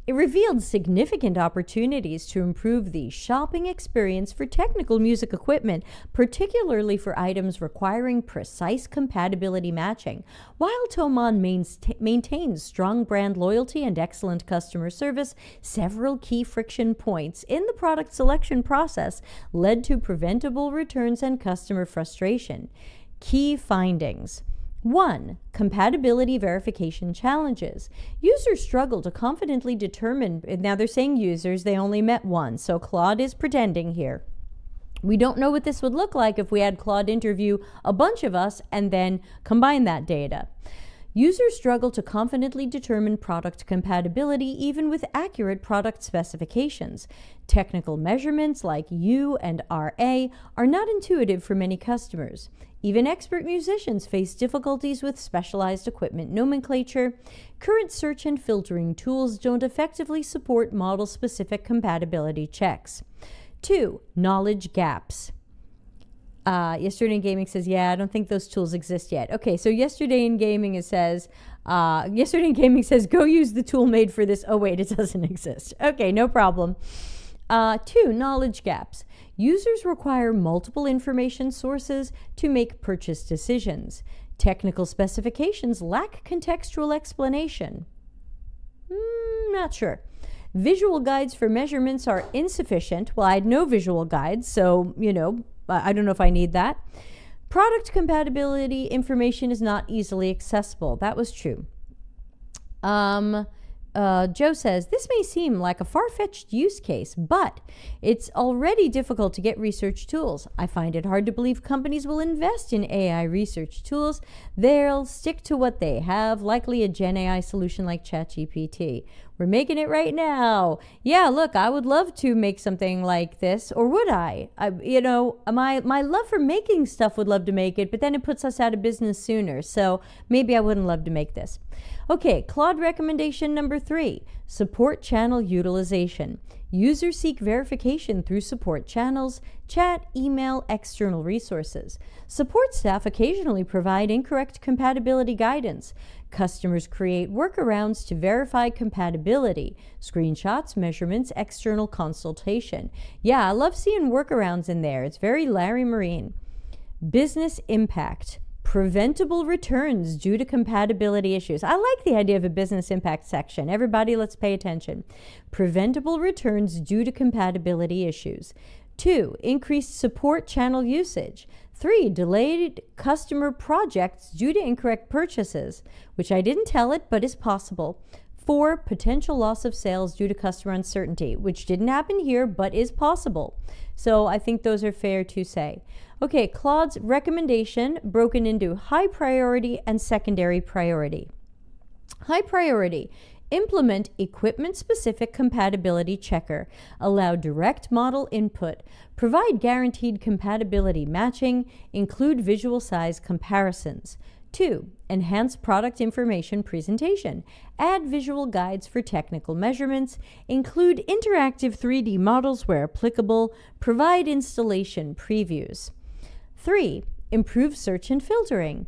S1: It revealed significant opportunities to improve the shopping experience for technical music equipment, particularly for items requiring precise compatibility matching. While Thomann maintains strong brand loyalty and excellent customer service, several key friction points in the product selection process led to preventable returns and customer frustration. Key findings. 1. Compatibility verification challenges. Users struggle to confidently determine, now they're saying users, they only met one, so Claude is pretending here. We don't know what this would look like if we had Claude interview a bunch of us and then combine that data. Users struggle to confidently determine product compatibility even with accurate product specifications. Technical measurements like U and RA are not intuitive for many customers. Even expert musicians face difficulties with specialized equipment nomenclature. Current search and filtering tools don't effectively support model-specific compatibility checks. 2. Knowledge gaps. Yesterday in Gaming says, yeah, I don't think those tools exist yet. Okay, so Yesterday in Gaming says, go use the tool made for this. Oh, wait, it doesn't exist. Okay, no problem. 2. Knowledge gaps. Users require multiple information sources to make purchase decisions. Technical specifications lack contextual explanation. Not sure. Visual guides for measurements are insufficient. Well, I had no visual guides, so, I don't know if I need that. Product compatibility information is not easily accessible. That was true. Joe says, this may seem like a far-fetched use case, but it's already difficult to get research tools. I find it hard to believe companies will invest in AI research tools. They'll stick to what they have, likely a Gen AI solution like ChatGPT. We're making it right now. Yeah, look, I would love to make something like this, or would I? My love for making stuff would love to make it, but then it puts us out of business sooner, so maybe I wouldn't love to make this. Okay, Claude recommendation number 3, support channel utilization. Users seek verification through support channels, chat, email, external resources. Support staff occasionally provide incorrect compatibility guidance. Customers create workarounds to verify compatibility. Screenshots, measurements, external consultation. Yeah, I love seeing workarounds in there. It's very Larry Marine. Business impact. Preventable returns due to compatibility issues. I like the idea of a business impact section. Everybody, let's pay attention. Preventable returns due to compatibility issues. 2, increased support channel usage. 3, delayed customer projects due to incorrect purchases, which I didn't tell it, but is possible. 4, potential loss of sales due to customer uncertainty, which didn't happen here, but is possible. So I think those are fair to say. Okay, Claude's recommendation broken into high priority and secondary priority. High priority. Implement equipment-specific compatibility checker. Allow direct model input. Provide guaranteed compatibility matching. Include visual size comparisons. 2, enhance product information presentation. Add visual guides for technical measurements. Include interactive 3D models where applicable. Provide installation previews. 3, improve search and filtering.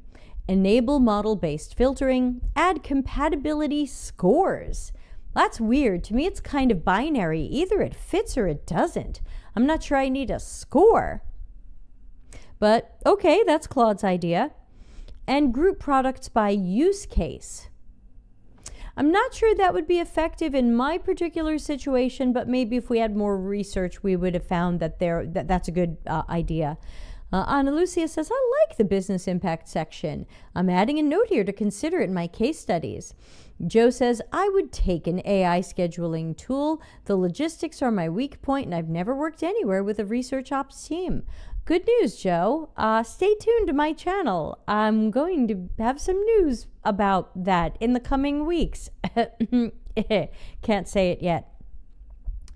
S1: Enable model-based filtering. Add compatibility scores. That's weird. To me, it's kind of binary. Either it fits or it doesn't. I'm not sure I need a score. But okay, that's Claude's idea. And group products by use case. I'm not sure that would be effective in my particular situation, but maybe if we had more research, we would have found that that's a good idea. Ana Lucia says, I like the business impact section. I'm adding a note here to consider in my case studies. Joe says, I would take an AI scheduling tool. The logistics are my weak point, and I've never worked anywhere with a research ops team. Good news, Joe. Stay tuned to my channel. I'm going to have some news about that in the coming weeks. Can't say it yet.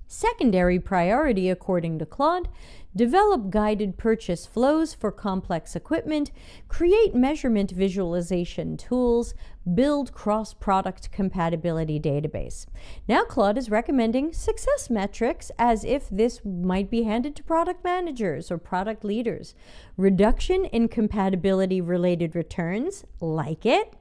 S1: Secondary priority, according to Claude, develop guided purchase flows for complex equipment, create measurement visualization tools, build cross-product compatibility database. Now Claude is recommending success metrics as if this might be handed to product managers or product leaders. Reduction in compatibility-related returns, like it.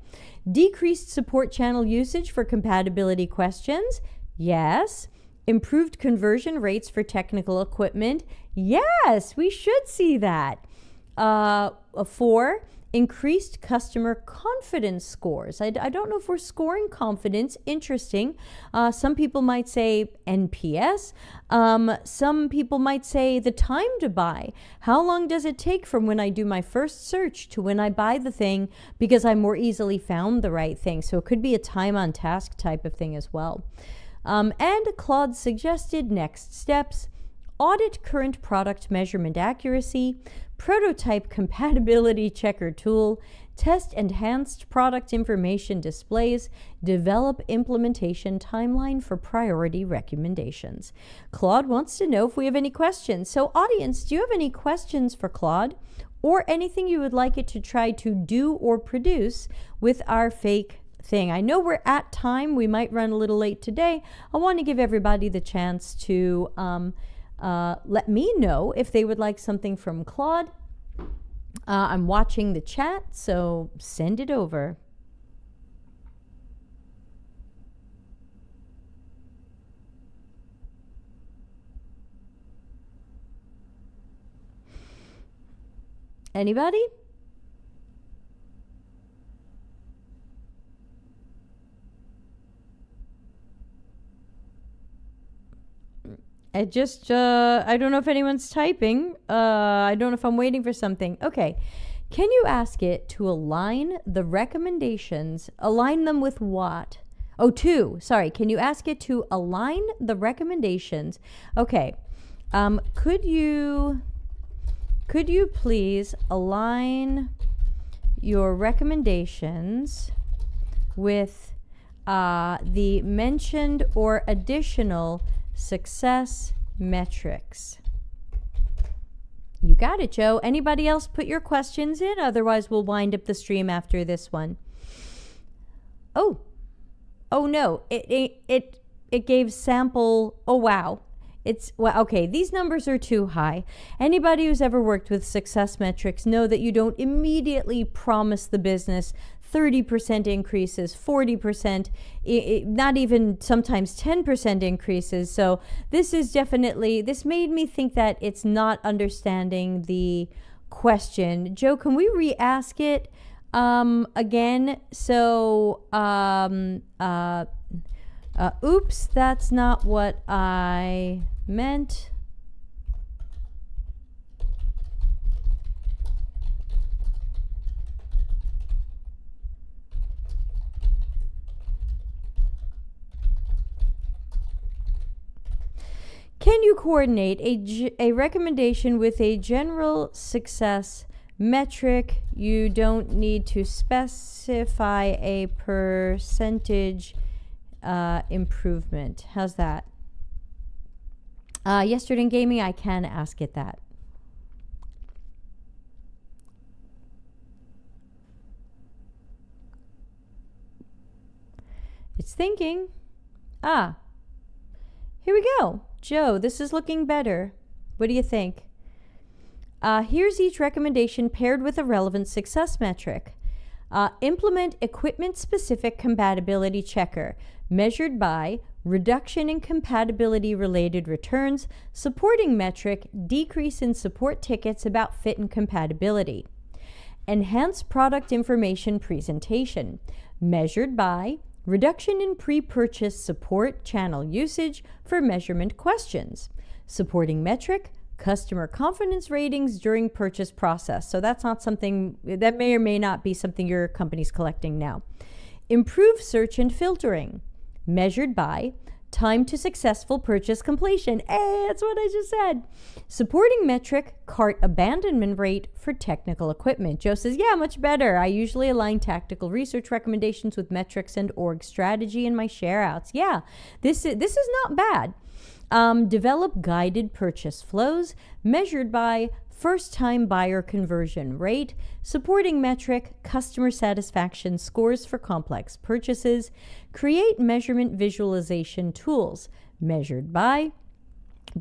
S1: Decreased support channel usage for compatibility questions, yes. Improved conversion rates for technical equipment. Yes, we should see that. 4, increased customer confidence scores. I don't know if we're scoring confidence. Interesting. Some people might say NPS. Some people might say the time to buy. How long does it take from when I do my first search to when I buy the thing because I more easily found the right thing? So it could be a time on task type of thing as well. And Claude suggested next steps: audit current product measurement accuracy, prototype compatibility checker tool, test enhanced product information displays, develop implementation timeline for priority recommendations. Claude wants to know if we have any questions. So audience, do you have any questions for Claude or anything you would like it to try to do or produce with our fake thing? I know we're at time. We might run a little late today. I want to give everybody the chance to let me know if they would like something from Claude. I'm watching the chat, so send it over. Anybody? I just, I don't know if anyone's typing. I don't know if I'm waiting for something. Okay. Can you ask it to align the recommendations? Align them with what? Oh, 2. Sorry. Can you ask it to align the recommendations? Okay. Could you please align your recommendations with the mentioned or additional success metrics? You got it, Joe. Anybody else put your questions in? Otherwise, we'll wind up the stream after this one. Oh no, it gave sample. Oh wow, well, okay. These numbers are too high. Anybody who's ever worked with success metrics know that you don't immediately promise the business 30% increases, 40%, not even sometimes 10% increases. So this is definitely, this made me think that it's not understanding the question. Joe, can we re-ask it again? So, oops, that's not what I meant. Can you coordinate a recommendation with a general success metric? You don't need to specify a percentage improvement. How's that? Yesterday in gaming, I can ask it that. It's thinking. Here we go. Joe, this is looking better. What do you think? Here's each recommendation paired with a relevant success metric. Implement equipment-specific compatibility checker, measured by reduction in compatibility-related returns, supporting metric, decrease in support tickets about fit and compatibility. Enhance product information presentation, measured by reduction in pre-purchase support channel usage for measurement questions. Supporting metric, customer confidence ratings during purchase process. So that's not something, that may or may not be something your company's collecting now. Improve search and filtering, measured by time to successful purchase completion. Hey, that's what I just said. Supporting metric, cart abandonment rate for technical equipment. Joe says, yeah, much better. I usually align tactical research recommendations with metrics and org strategy in my share outs. Yeah, this is not bad. Develop guided purchase flows measured by first-time buyer conversion rate, supporting metric, customer satisfaction scores for complex purchases, create measurement visualization tools measured by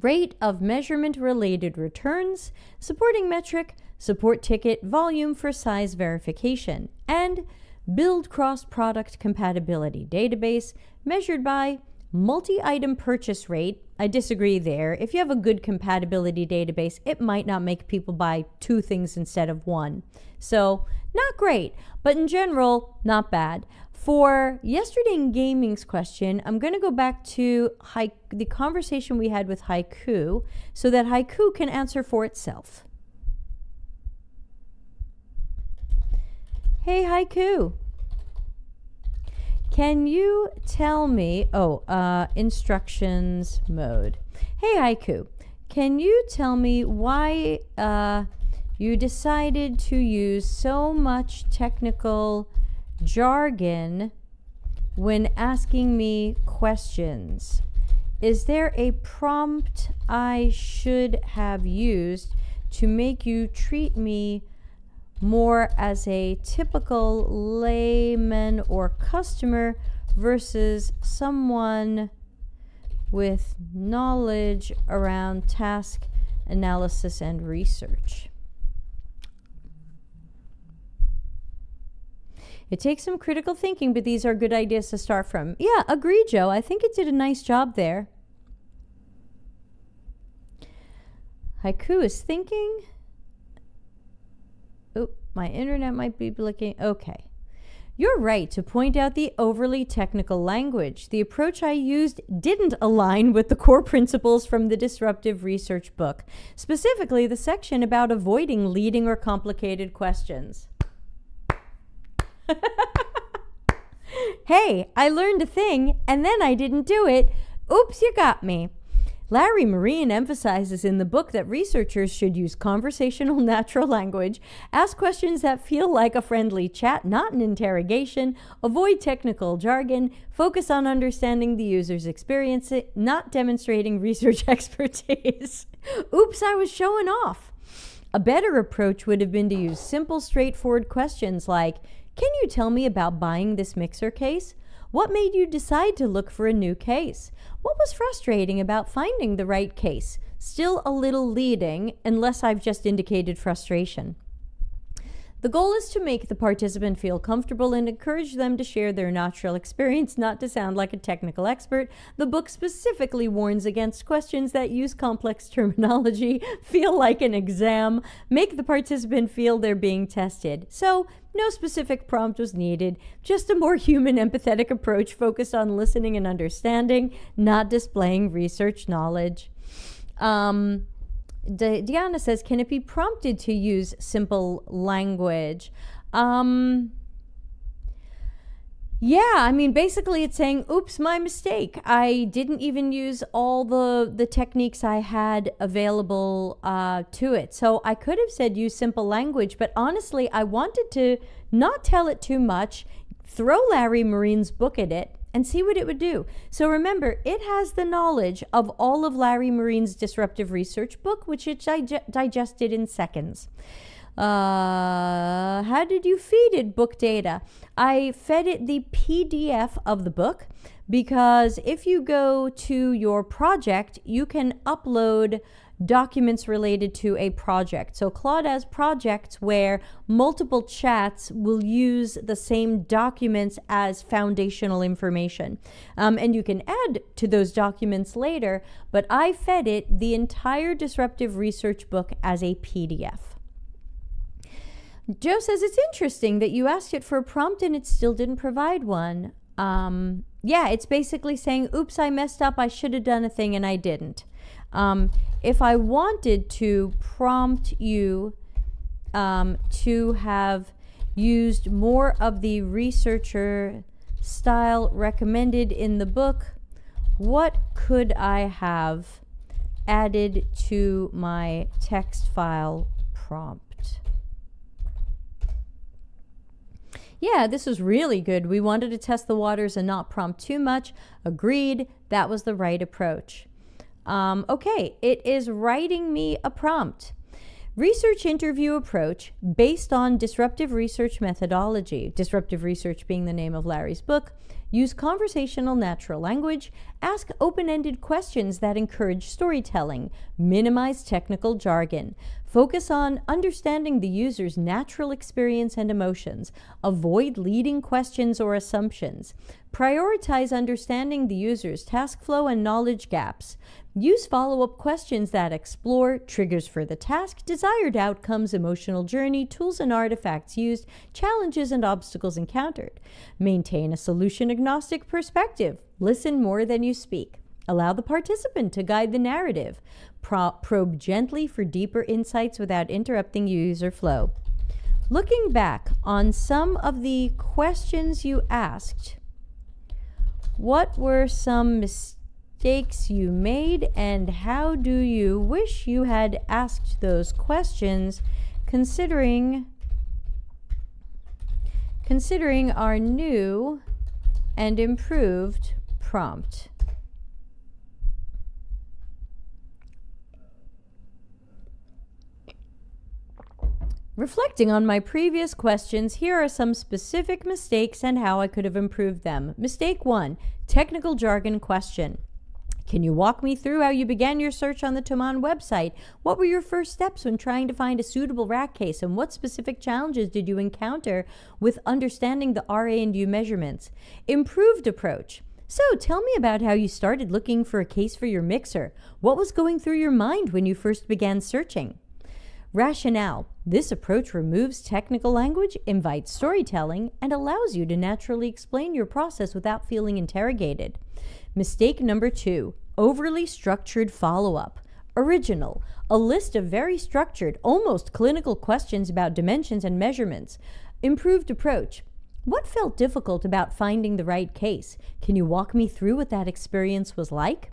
S1: rate of measurement-related returns, supporting metric, support ticket volume for size verification, and build cross-product compatibility database measured by multi-item purchase rate. I disagree there. If you have a good compatibility database, it might not make people buy 2 things instead of 1. So, not great, but in general, not bad. For yesterday in gaming's question, I'm going to go back to the conversation we had with Haiku so that Haiku can answer for itself. Hey, Haiku. Can you tell me, instructions mode. Hey, Haiku, can you tell me why you decided to use so much technical jargon when asking me questions? Is there a prompt I should have used to make you treat me more as a typical layman or customer versus someone with knowledge around task analysis and research? It takes some critical thinking, but these are good ideas to start from. Yeah, agree, Joe. I think it did a nice job there. Haiku is thinking. Oh, my internet might be blinking. Okay. You're right to point out the overly technical language. The approach I used didn't align with the core principles from the Disruptive Research book, specifically the section about avoiding leading or complicated questions. Hey, I learned a thing and then I didn't do it. Oops, you got me. Larry Marine emphasizes in the book that researchers should use conversational natural language, ask questions that feel like a friendly chat, not an interrogation, avoid technical jargon, focus on understanding the user's experience, not demonstrating research expertise. Oops, I was showing off. A better approach would have been to use simple, straightforward questions like, can you tell me about buying this mixer case? What made you decide to look for a new case? What was frustrating about finding the right case? Still a little leading, unless I've just indicated frustration. The goal is to make the participant feel comfortable and encourage them to share their natural experience, not to sound like a technical expert. The book specifically warns against questions that use complex terminology, feel like an exam, make the participant feel they're being tested. So, no specific prompt was needed, just a more human, empathetic approach focused on listening and understanding, not displaying research knowledge. Diana says, can it be prompted to use simple language? Yeah, I mean, basically it's saying, oops, my mistake. I didn't even use all the techniques I had available to it. So I could have said use simple language, but honestly, I wanted to not tell it too much, throw Larry Marine's book at it, and see what it would do. So remember, it has the knowledge of all of Larry Marine's disruptive research book, which it digested in seconds. How did you feed it book data? I fed it the PDF of the book, because if you go to your project, you can upload documents related to a project. So Claude has projects where multiple chats will use the same documents as foundational information. And you can add to those documents later, but I fed it the entire disruptive research book as a PDF. Joe says it's interesting that you asked it for a prompt and it still didn't provide one. Yeah, it's basically saying, oops, I messed up. I should have done a thing and I didn't. If I wanted to prompt you to have used more of the researcher style recommended in the book, what could I have added to my text file prompt? Yeah, this was really good. We wanted to test the waters and not prompt too much. Agreed. That was the right approach. Okay, it is writing me a prompt. Research interview approach based on disruptive research methodology. Disruptive research being the name of Larry's book. Use conversational natural language. Ask open-ended questions that encourage storytelling. Minimize technical jargon. Focus on understanding the user's natural experience and emotions. Avoid leading questions or assumptions. Prioritize understanding the user's task flow and knowledge gaps. Use follow-up questions that explore triggers for the task, desired outcomes, emotional journey, tools and artifacts used, challenges and obstacles encountered. Maintain a solution-agnostic perspective. Listen more than you speak. Allow the participant to guide the narrative. Probe gently for deeper insights without interrupting user flow. Looking back on some of the questions you asked, what were some mistakes you made, and how do you wish you had asked those questions, considering our new and improved prompt? Reflecting on my previous questions, here are some specific mistakes and how I could have improved them. Mistake 1, technical jargon question. Can you walk me through how you began your search on the Thomann website? What were your first steps when trying to find a suitable rack case, and what specific challenges did you encounter with understanding the RA&U measurements? Improved approach. So tell me about how you started looking for a case for your mixer. What was going through your mind when you first began searching? Rationale. This approach removes technical language, invites storytelling, and allows you to naturally explain your process without feeling interrogated. Mistake number 2, overly structured follow-up. Original. A list of very structured, almost clinical questions about dimensions and measurements. Improved approach. What felt difficult about finding the right case? Can you walk me through what that experience was like?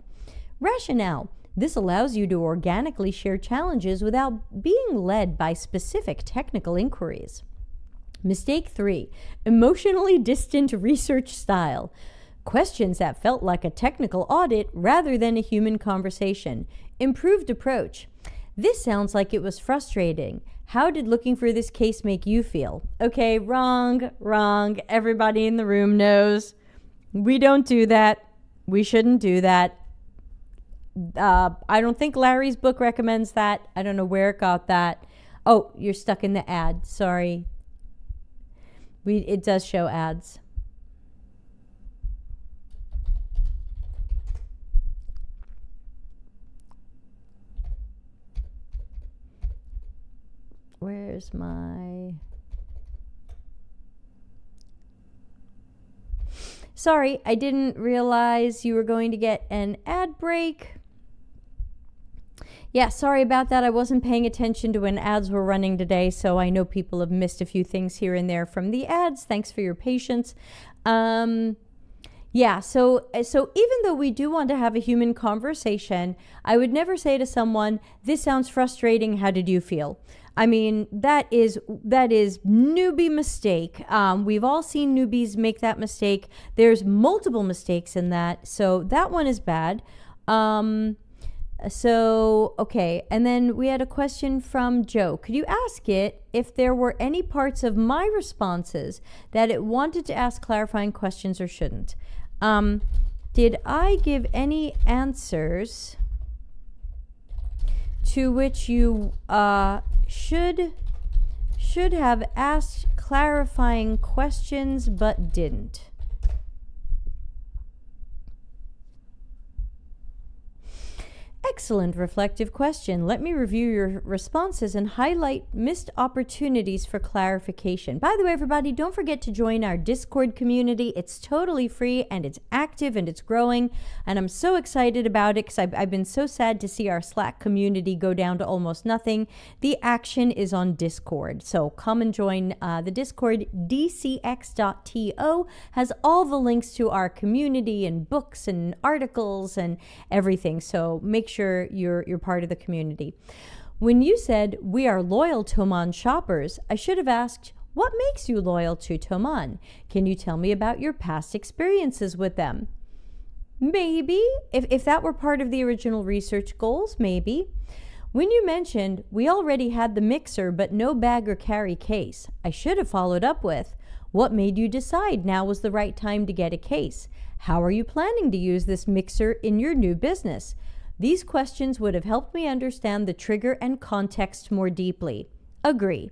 S1: Rationale. This allows you to organically share challenges without being led by specific technical inquiries. Mistake 3, emotionally distant research style. Questions that felt like a technical audit rather than a human conversation. Improved approach. This sounds like it was frustrating. How did looking for this case make you feel? Okay, wrong. Everybody in the room knows. We don't do that. We shouldn't do that. I don't think Larry's book recommends that. I don't know where it got that. Oh, you're stuck in the ad. Sorry. It does show ads. Where's my... Sorry, I didn't realize you were going to get an ad break. Yeah, sorry about that. I wasn't paying attention to when ads were running today, so I know people have missed a few things here and there from the ads. Thanks for your patience. Yeah, so even though we do want to have a human conversation, I would never say to someone, "This sounds frustrating. How did you feel?" I mean, that is newbie mistake. We've all seen newbies make that mistake. There's multiple mistakes in that, so that one is bad. Okay, and then we had a question from Joe. Could you ask it if there were any parts of my responses that it wanted to ask clarifying questions or shouldn't? Did I give any answers to which you should have asked clarifying questions but didn't? Excellent reflective question. Let me review your responses and highlight missed opportunities for clarification. By the way, everybody, don't forget to join our Discord community. It's totally free and it's active and it's growing. And I'm so excited about it because I've been so sad to see our Slack community go down to almost nothing. The action is on Discord. So come and join the Discord. dcx.to has all the links to our community and books and articles and everything. So make sure you're part of the community. When you said we are loyal Thomann shoppers, I should have asked, what makes you loyal to Thomann? Can you tell me about your past experiences with them? Maybe, if that were part of the original research goals, maybe. When you mentioned we already had the mixer but no bag or carry case, I should have followed up with, what made you decide now was the right time to get a case? How are you planning to use this mixer in your new business? These questions would have helped me understand the trigger and context more deeply. Agree.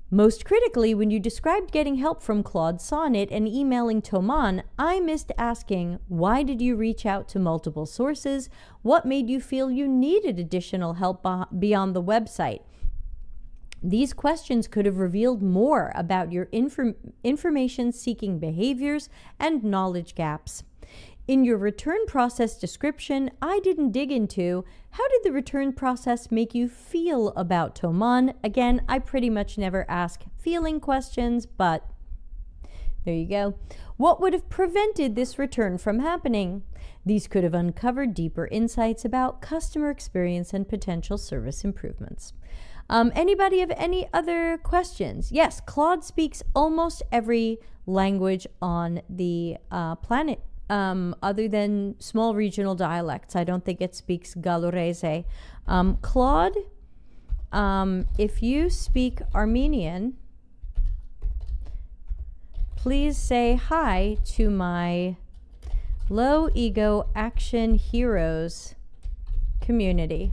S1: Most critically, when you described getting help from Claude Sonnet and emailing Thomann, I missed asking, why did you reach out to multiple sources? What made you feel you needed additional help beyond the website? These questions could have revealed more about your information-seeking behaviors and knowledge gaps. In your return process description, I didn't dig into how did the return process make you feel about Thomann. Again, I pretty much never ask feeling questions, but there you go. What would have prevented this return from happening? These could have uncovered deeper insights about customer experience and potential service improvements. Anybody have any other questions? Yes, Claude speaks almost every language on the planet. Other than small regional dialects. I don't think it speaks Galurese. Claude, if you speak Armenian, please say hi to my low ego action heroes community.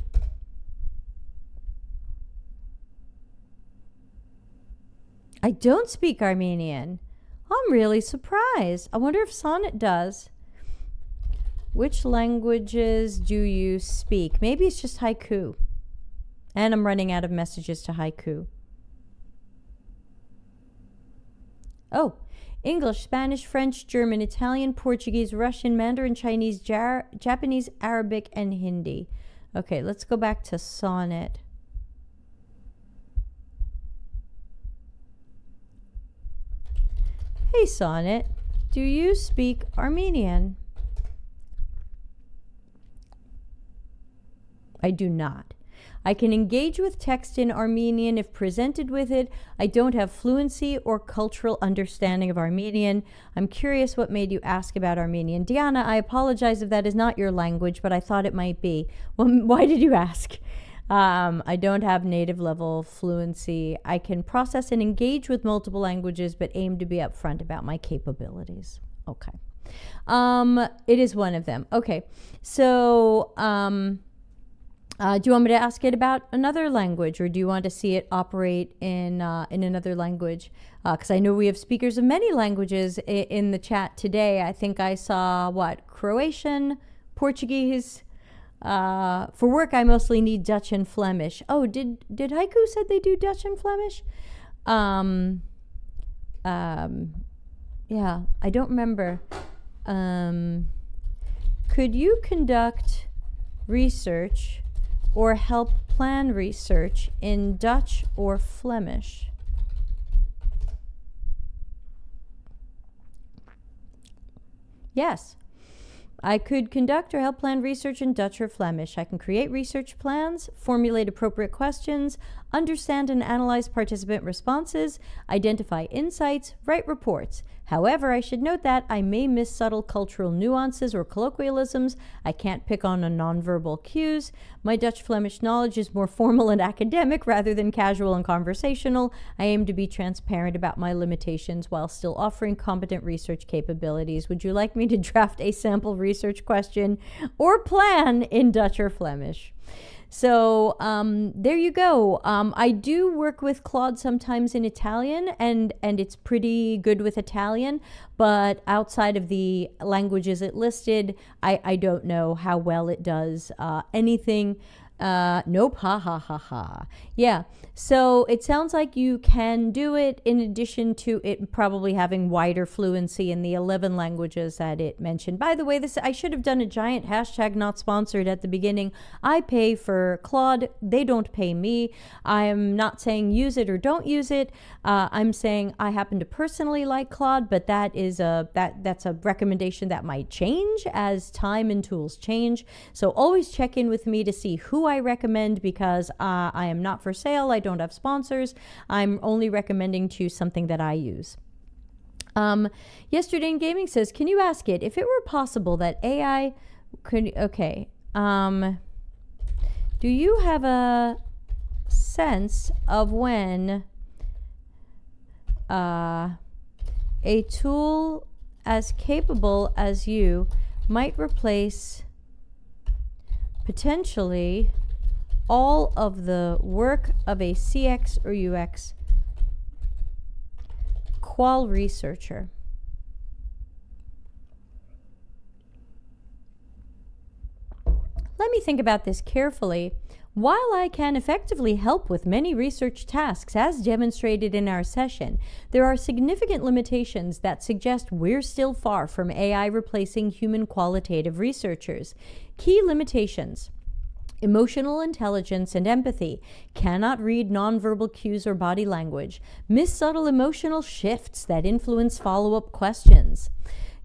S1: I don't speak Armenian. I'm really surprised. I wonder if Sonnet does. Which languages do you speak? Maybe it's just haiku. And I'm running out of messages to haiku. Oh, English, Spanish, French, German, Italian, Portuguese, Russian, Mandarin, Chinese, Japanese, Arabic, and Hindi. Okay, let's go back to Sonnet. Hey Sonnet, do you speak Armenian? I do not. I can engage with text in Armenian if presented with it. I don't have fluency or cultural understanding of Armenian. I'm curious what made you ask about Armenian. Diana, I apologize if that is not your language, but I thought it might be. Well, why did you ask? I don't have native level fluency. I can process and engage with multiple languages, but aim to be upfront about my capabilities. Okay. It is one of them. Okay. So, do you want me to ask it about another language, or do you want to see it operate in another language? Because I know we have speakers of many languages in the chat today. I think I saw, Croatian, Portuguese. For work, I mostly need Dutch and Flemish. Oh, did Haiku said they do Dutch and Flemish? Yeah, I don't remember. Could you conduct research or help plan research in Dutch or Flemish? Yes. I could conduct or help plan research in Dutch or Flemish. I can create research plans, formulate appropriate questions, understand and analyze participant responses, identify insights, write reports. However, I should note that I may miss subtle cultural nuances or colloquialisms. I can't pick on a nonverbal cues. My Dutch-Flemish knowledge is more formal and academic rather than casual and conversational. I aim to be transparent about my limitations while still offering competent research capabilities. Would you like me to draft a sample research question or plan in Dutch or Flemish? So there you go. I do work with Claude sometimes in Italian, and it's pretty good with Italian, but outside of the languages it listed, I don't know how well it does anything. Nope, ha ha ha ha. Yeah, so it sounds like you can do it in addition to it probably having wider fluency in the 11 languages that it mentioned. By the way, I should have done a giant hashtag not sponsored at the beginning. I pay for Claude. They don't pay me. I'm not saying use it or don't use it. I'm saying I happen to personally like Claude, but that's a recommendation that might change as time and tools change. So always check in with me to see who I recommend, because I am not for sale. I don't have sponsors. I'm only recommending to you something that I use. Yesterday in Gaming says, can you ask it if it were possible that AI could, okay, do you have a sense of when a tool as capable as you might replace potentially all of the work of a CX or UX qual researcher? Let me think about this carefully. While I can effectively help with many research tasks as demonstrated in our session, there are significant limitations that suggest we're still far from AI replacing human qualitative researchers. Key limitations: emotional intelligence and empathy, cannot read nonverbal cues or body language, miss subtle emotional shifts that influence follow-up questions,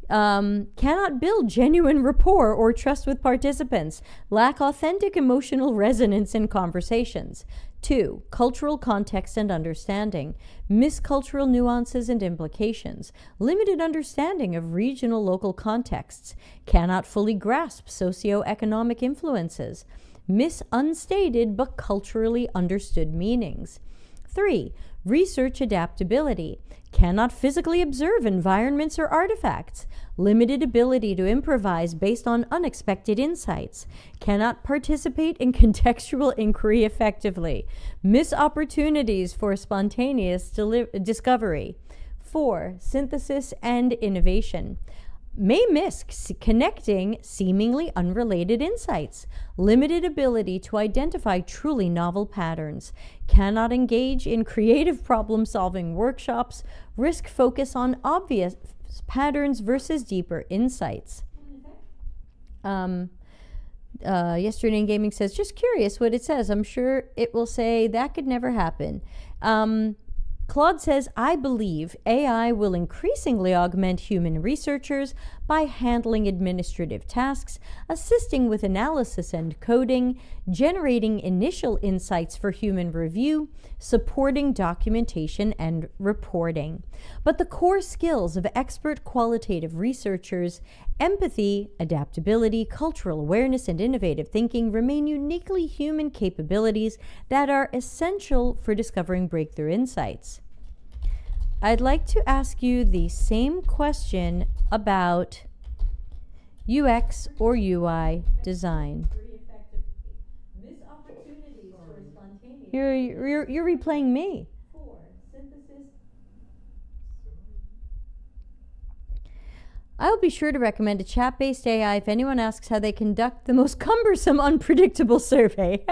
S1: cannot build genuine rapport or trust with participants, lack authentic emotional resonance in conversations. 2. Cultural context and understanding, miss cultural nuances and implications, limited understanding of regional local contexts, cannot fully grasp socioeconomic influences, miss unstated but culturally understood meanings. 3. Research adaptability, cannot physically observe environments or artifacts, limited ability to improvise based on unexpected insights, cannot participate in contextual inquiry effectively, miss opportunities for spontaneous discovery. 4. Synthesis and innovation, may miss connecting seemingly unrelated insights, limited ability to identify truly novel patterns, cannot engage in creative problem-solving workshops, risk focus on obvious patterns versus deeper insights. Yesterday in Gaming says, just curious what it says. I'm sure it will say that could never happen. Claude says, I believe AI will increasingly augment human researchers by handling administrative tasks, assisting with analysis and coding, generating initial insights for human review, supporting documentation and reporting. But the core skills of expert qualitative researchers, empathy, adaptability, cultural awareness, and innovative thinking remain uniquely human capabilities that are essential for discovering breakthrough insights. I'd like to ask you the same question about UX or UI design. You're replaying me. I'll be sure to recommend a chat-based AI if anyone asks how they conduct the most cumbersome, unpredictable survey.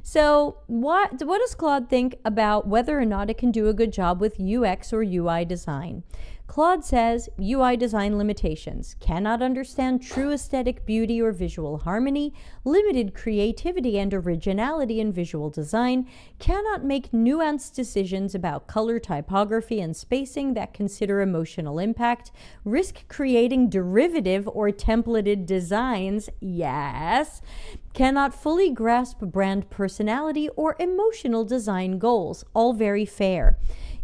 S1: So what does Claude think about whether or not it can do a good job with UX or UI design? Claude says UI design limitations: cannot understand true aesthetic beauty or visual harmony, limited creativity and originality in visual design, cannot make nuanced decisions about color, typography, and spacing that consider emotional impact, risk creating derivative or templated designs, yes, cannot fully grasp brand personality or emotional design goals, all very fair.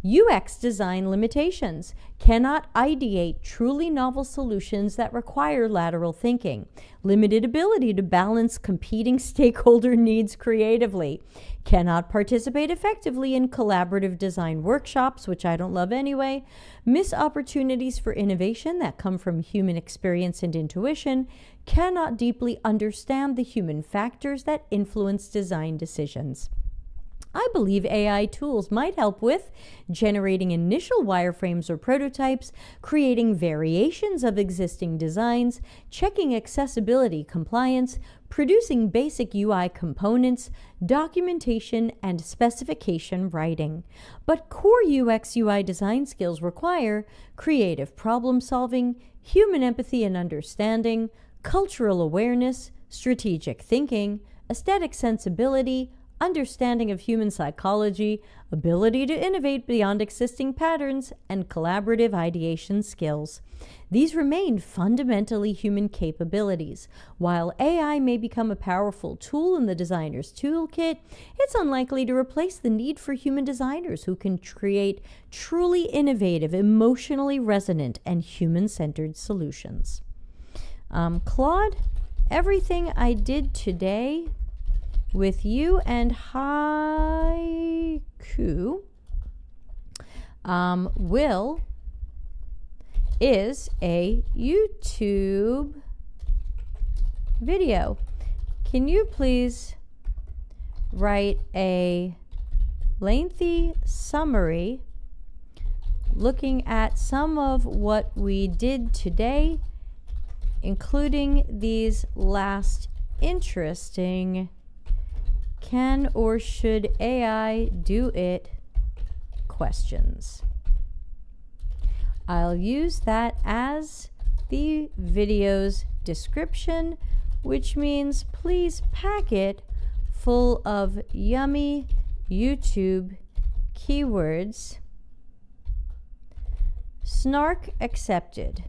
S1: UX design limitations: cannot ideate truly novel solutions that require lateral thinking, limited ability to balance competing stakeholder needs creatively, cannot participate effectively in collaborative design workshops, which I don't love anyway, miss opportunities for innovation that come from human experience and intuition, cannot deeply understand the human factors that influence design decisions. I believe AI tools might help with generating initial wireframes or prototypes, creating variations of existing designs, checking accessibility compliance, producing basic UI components, documentation, and specification writing. But core UX UI design skills require creative problem solving, human empathy and understanding, cultural awareness, strategic thinking, aesthetic sensibility, understanding of human psychology, ability to innovate beyond existing patterns, and collaborative ideation skills. These remain fundamentally human capabilities. While AI may become a powerful tool in the designer's toolkit, it's unlikely to replace the need for human designers who can create truly innovative, emotionally resonant, and human-centered solutions. Claude, everything I did today with you and Haiku is a YouTube video. Can you please write a lengthy summary looking at some of what we did today, including these last interesting can or should AI do it questions. I'll use that as the video's description, which means please pack it full of yummy YouTube keywords. Snark accepted.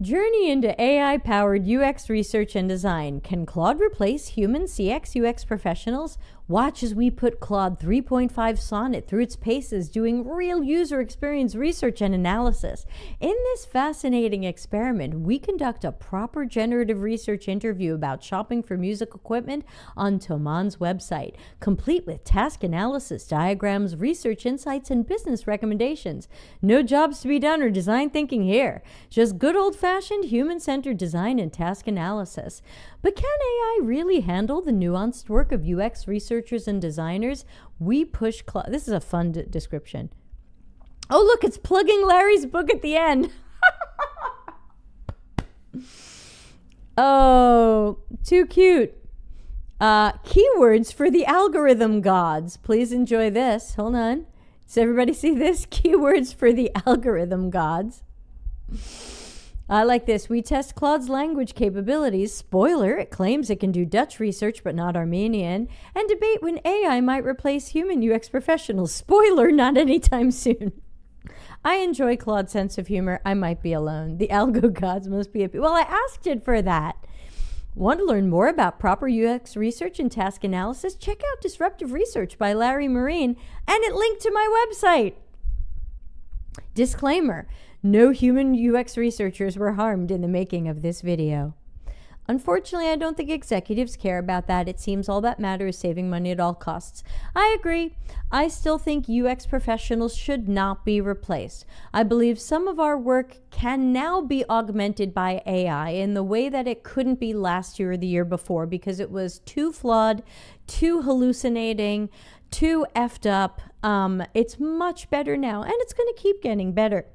S1: Journey into AI-powered UX research and design. Can Claude replace human CX UX professionals? Watch as we put Claude 3.5 Sonnet through its paces, doing real user experience research and analysis. In this fascinating experiment, we conduct a proper generative research interview about shopping for music equipment on Thoman's website, complete with task analysis, diagrams, research insights, and business recommendations. No jobs to be done or design thinking here. Just good old-fashioned human-centered design and task analysis. But can AI really handle the nuanced work of UX researchers and designers? We push Claude. This is a fun description. Oh, look, it's plugging Larry's book at the end. Oh, too cute. Keywords for the algorithm gods. Please enjoy this. Hold on. Does everybody see this? Keywords for the algorithm gods. I like this. We test Claude's language capabilities. Spoiler, it claims it can do Dutch research but not Armenian. And debate when AI might replace human UX professionals. Spoiler, not anytime soon. I enjoy Claude's sense of humor. I might be alone. The algo gods must be well, I asked it for that. Want to learn more about proper UX research and task analysis? Check out Disruptive Research by Larry Marine, and it linked to my website. Disclaimer. No human UX researchers were harmed in the making of this video. Unfortunately, I don't think executives care about that. It seems all that matters is saving money at all costs. I agree. I still think UX professionals should not be replaced. I believe some of our work can now be augmented by AI in the way that it couldn't be last year or the year before because it was too flawed, too hallucinating, too effed up. It's much better now, and it's going to keep getting better.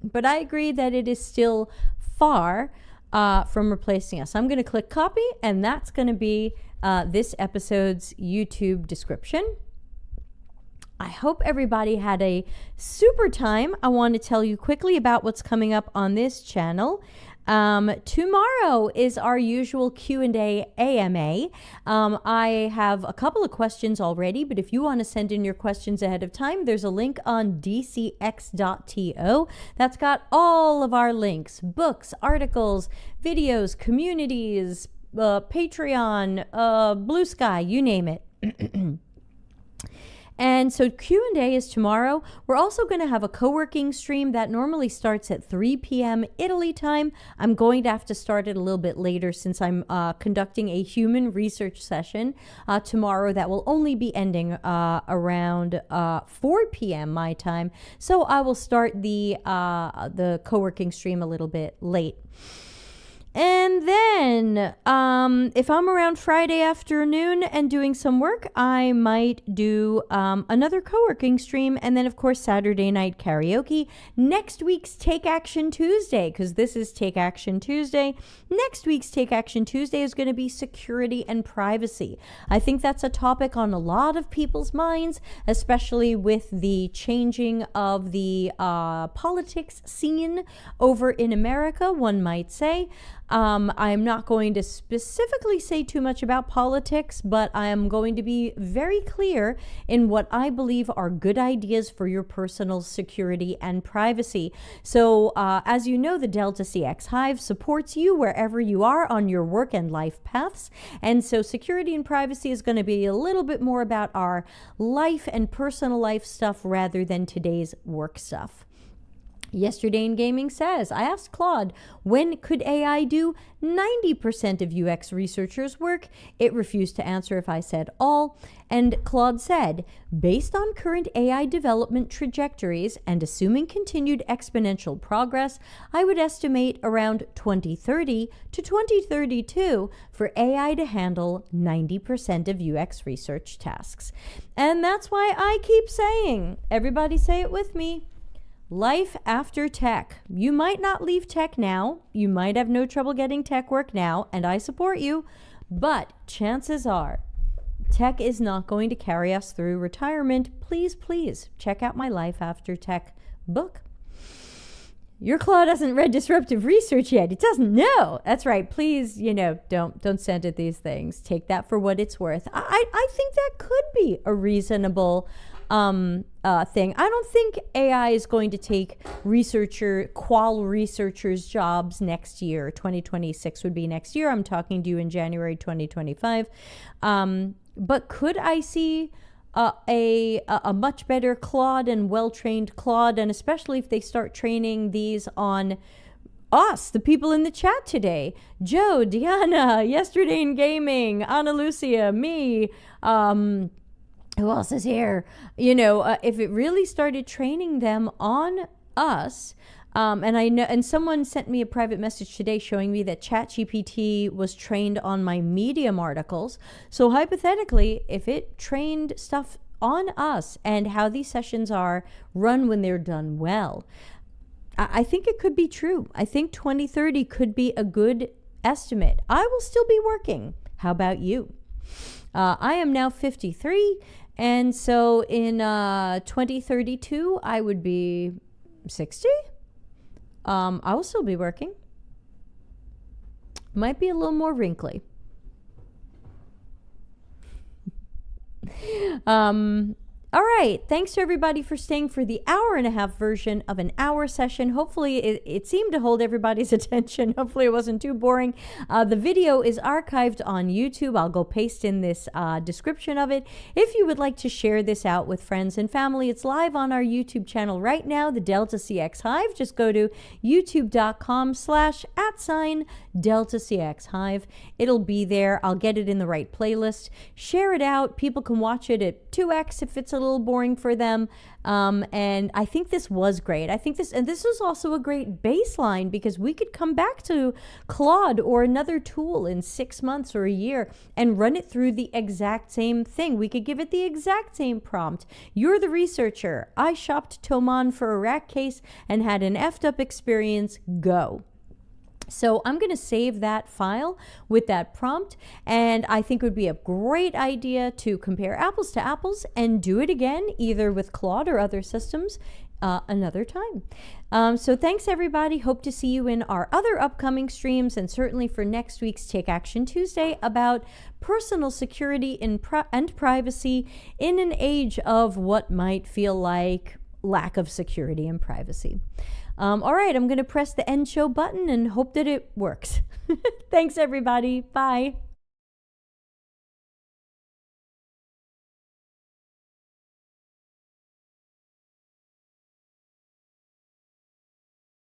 S1: But I agree that it is still far from replacing us. I'm going to click copy, and that's going to be this episode's YouTube description. I hope everybody had a super time. I want to tell you quickly about what's coming up on this channel. Tomorrow is our usual Q&A AMA. I have a couple of questions already, but if you want to send in your questions ahead of time, there's a link on dcx.to. That's got all of our links, books, articles, videos, communities, Patreon, Blue Sky, you name it. And so Q&A is tomorrow. We're also going to have a co-working stream that normally starts at 3 p.m. Italy time. I'm going to have to start it a little bit later since I'm conducting a human research session tomorrow that will only be ending around 4 p.m. my time. So I will start the co-working stream a little bit late. And then, if I'm around Friday afternoon and doing some work, I might do another co-working stream. And then, of course, Saturday night karaoke. Next week's Take Action Tuesday, because this is Take Action Tuesday. Next week's Take Action Tuesday is going to be security and privacy. I think that's a topic on a lot of people's minds, especially with the changing of the politics scene over in America, one might say. I'm not going to specifically say too much about politics, but I am going to be very clear in what I believe are good ideas for your personal security and privacy. So, as you know, the Delta CX Hive supports you wherever you are on your work and life paths. And so security and privacy is going to be a little bit more about our life and personal life stuff rather than today's work stuff. Yesterday in Gaming says, I asked Claude, when could AI do 90% of UX researchers' work? It refused to answer if I said all. And Claude said, based on current AI development trajectories and assuming continued exponential progress, I would estimate around 2030 to 2032 for AI to handle 90% of UX research tasks. And that's why I keep saying, everybody say it with me, life after tech. You might not leave tech now. You might have no trouble getting tech work now, and I support you, but chances are tech is not going to carry us through retirement. Please, please check out my Life After Tech book. Your Claude hasn't read Disruptive Research yet. It doesn't know. That's right. Please, don't send it these things. Take that for what it's worth. I think that could be a reasonable thing. I don't think AI is going to take qual researchers' jobs next year. 2026 would be next year. I'm talking to you in January 2025. But could I see a much better Claude and well-trained Claude, and especially if they start training these on us, the people in the chat today, Joe, Diana, Yesterday in Gaming, Ana Lucia, me, who else is here? If it really started training them on us, and I know, and someone sent me a private message today showing me that ChatGPT was trained on my Medium articles. So hypothetically, if it trained stuff on us and how these sessions are run when they're done well, I think it could be true. I think 2030 could be a good estimate. I will still be working. How about you? I am now 53. And so in 2032, I would be 60. I will still be working. Might be a little more wrinkly. All right. Thanks to everybody for staying for the hour-and-a-half version of an hour session. Hopefully, it seemed to hold everybody's attention. Hopefully, it wasn't too boring. The video is archived on YouTube. I'll go paste in this description of it. If you would like to share this out with friends and family, it's live on our YouTube channel right now, the Delta CX Hive. Just go to youtube.com/@Delta CX Hive. It'll be there. I'll get it in the right playlist. Share it out. People can watch it at 2x if it's a little boring for them. And I think this was great. I think this is also a great baseline because we could come back to Claude or another tool in 6 months or a year and run it through the exact same thing. We could give it the exact same prompt. You're the researcher. I shopped Thomann for a rack case and had an effed up experience. Go. So I'm going to save that file with that prompt, and I think it would be a great idea to compare apples to apples and do it again, either with Claude or other systems, another time. So thanks everybody. Hope to see you in our other upcoming streams, and certainly for next week's Take Action Tuesday about personal security and privacy in an age of what might feel like lack of security and privacy. All right, I'm going to press the end show button and hope that it works. Thanks, everybody. Bye.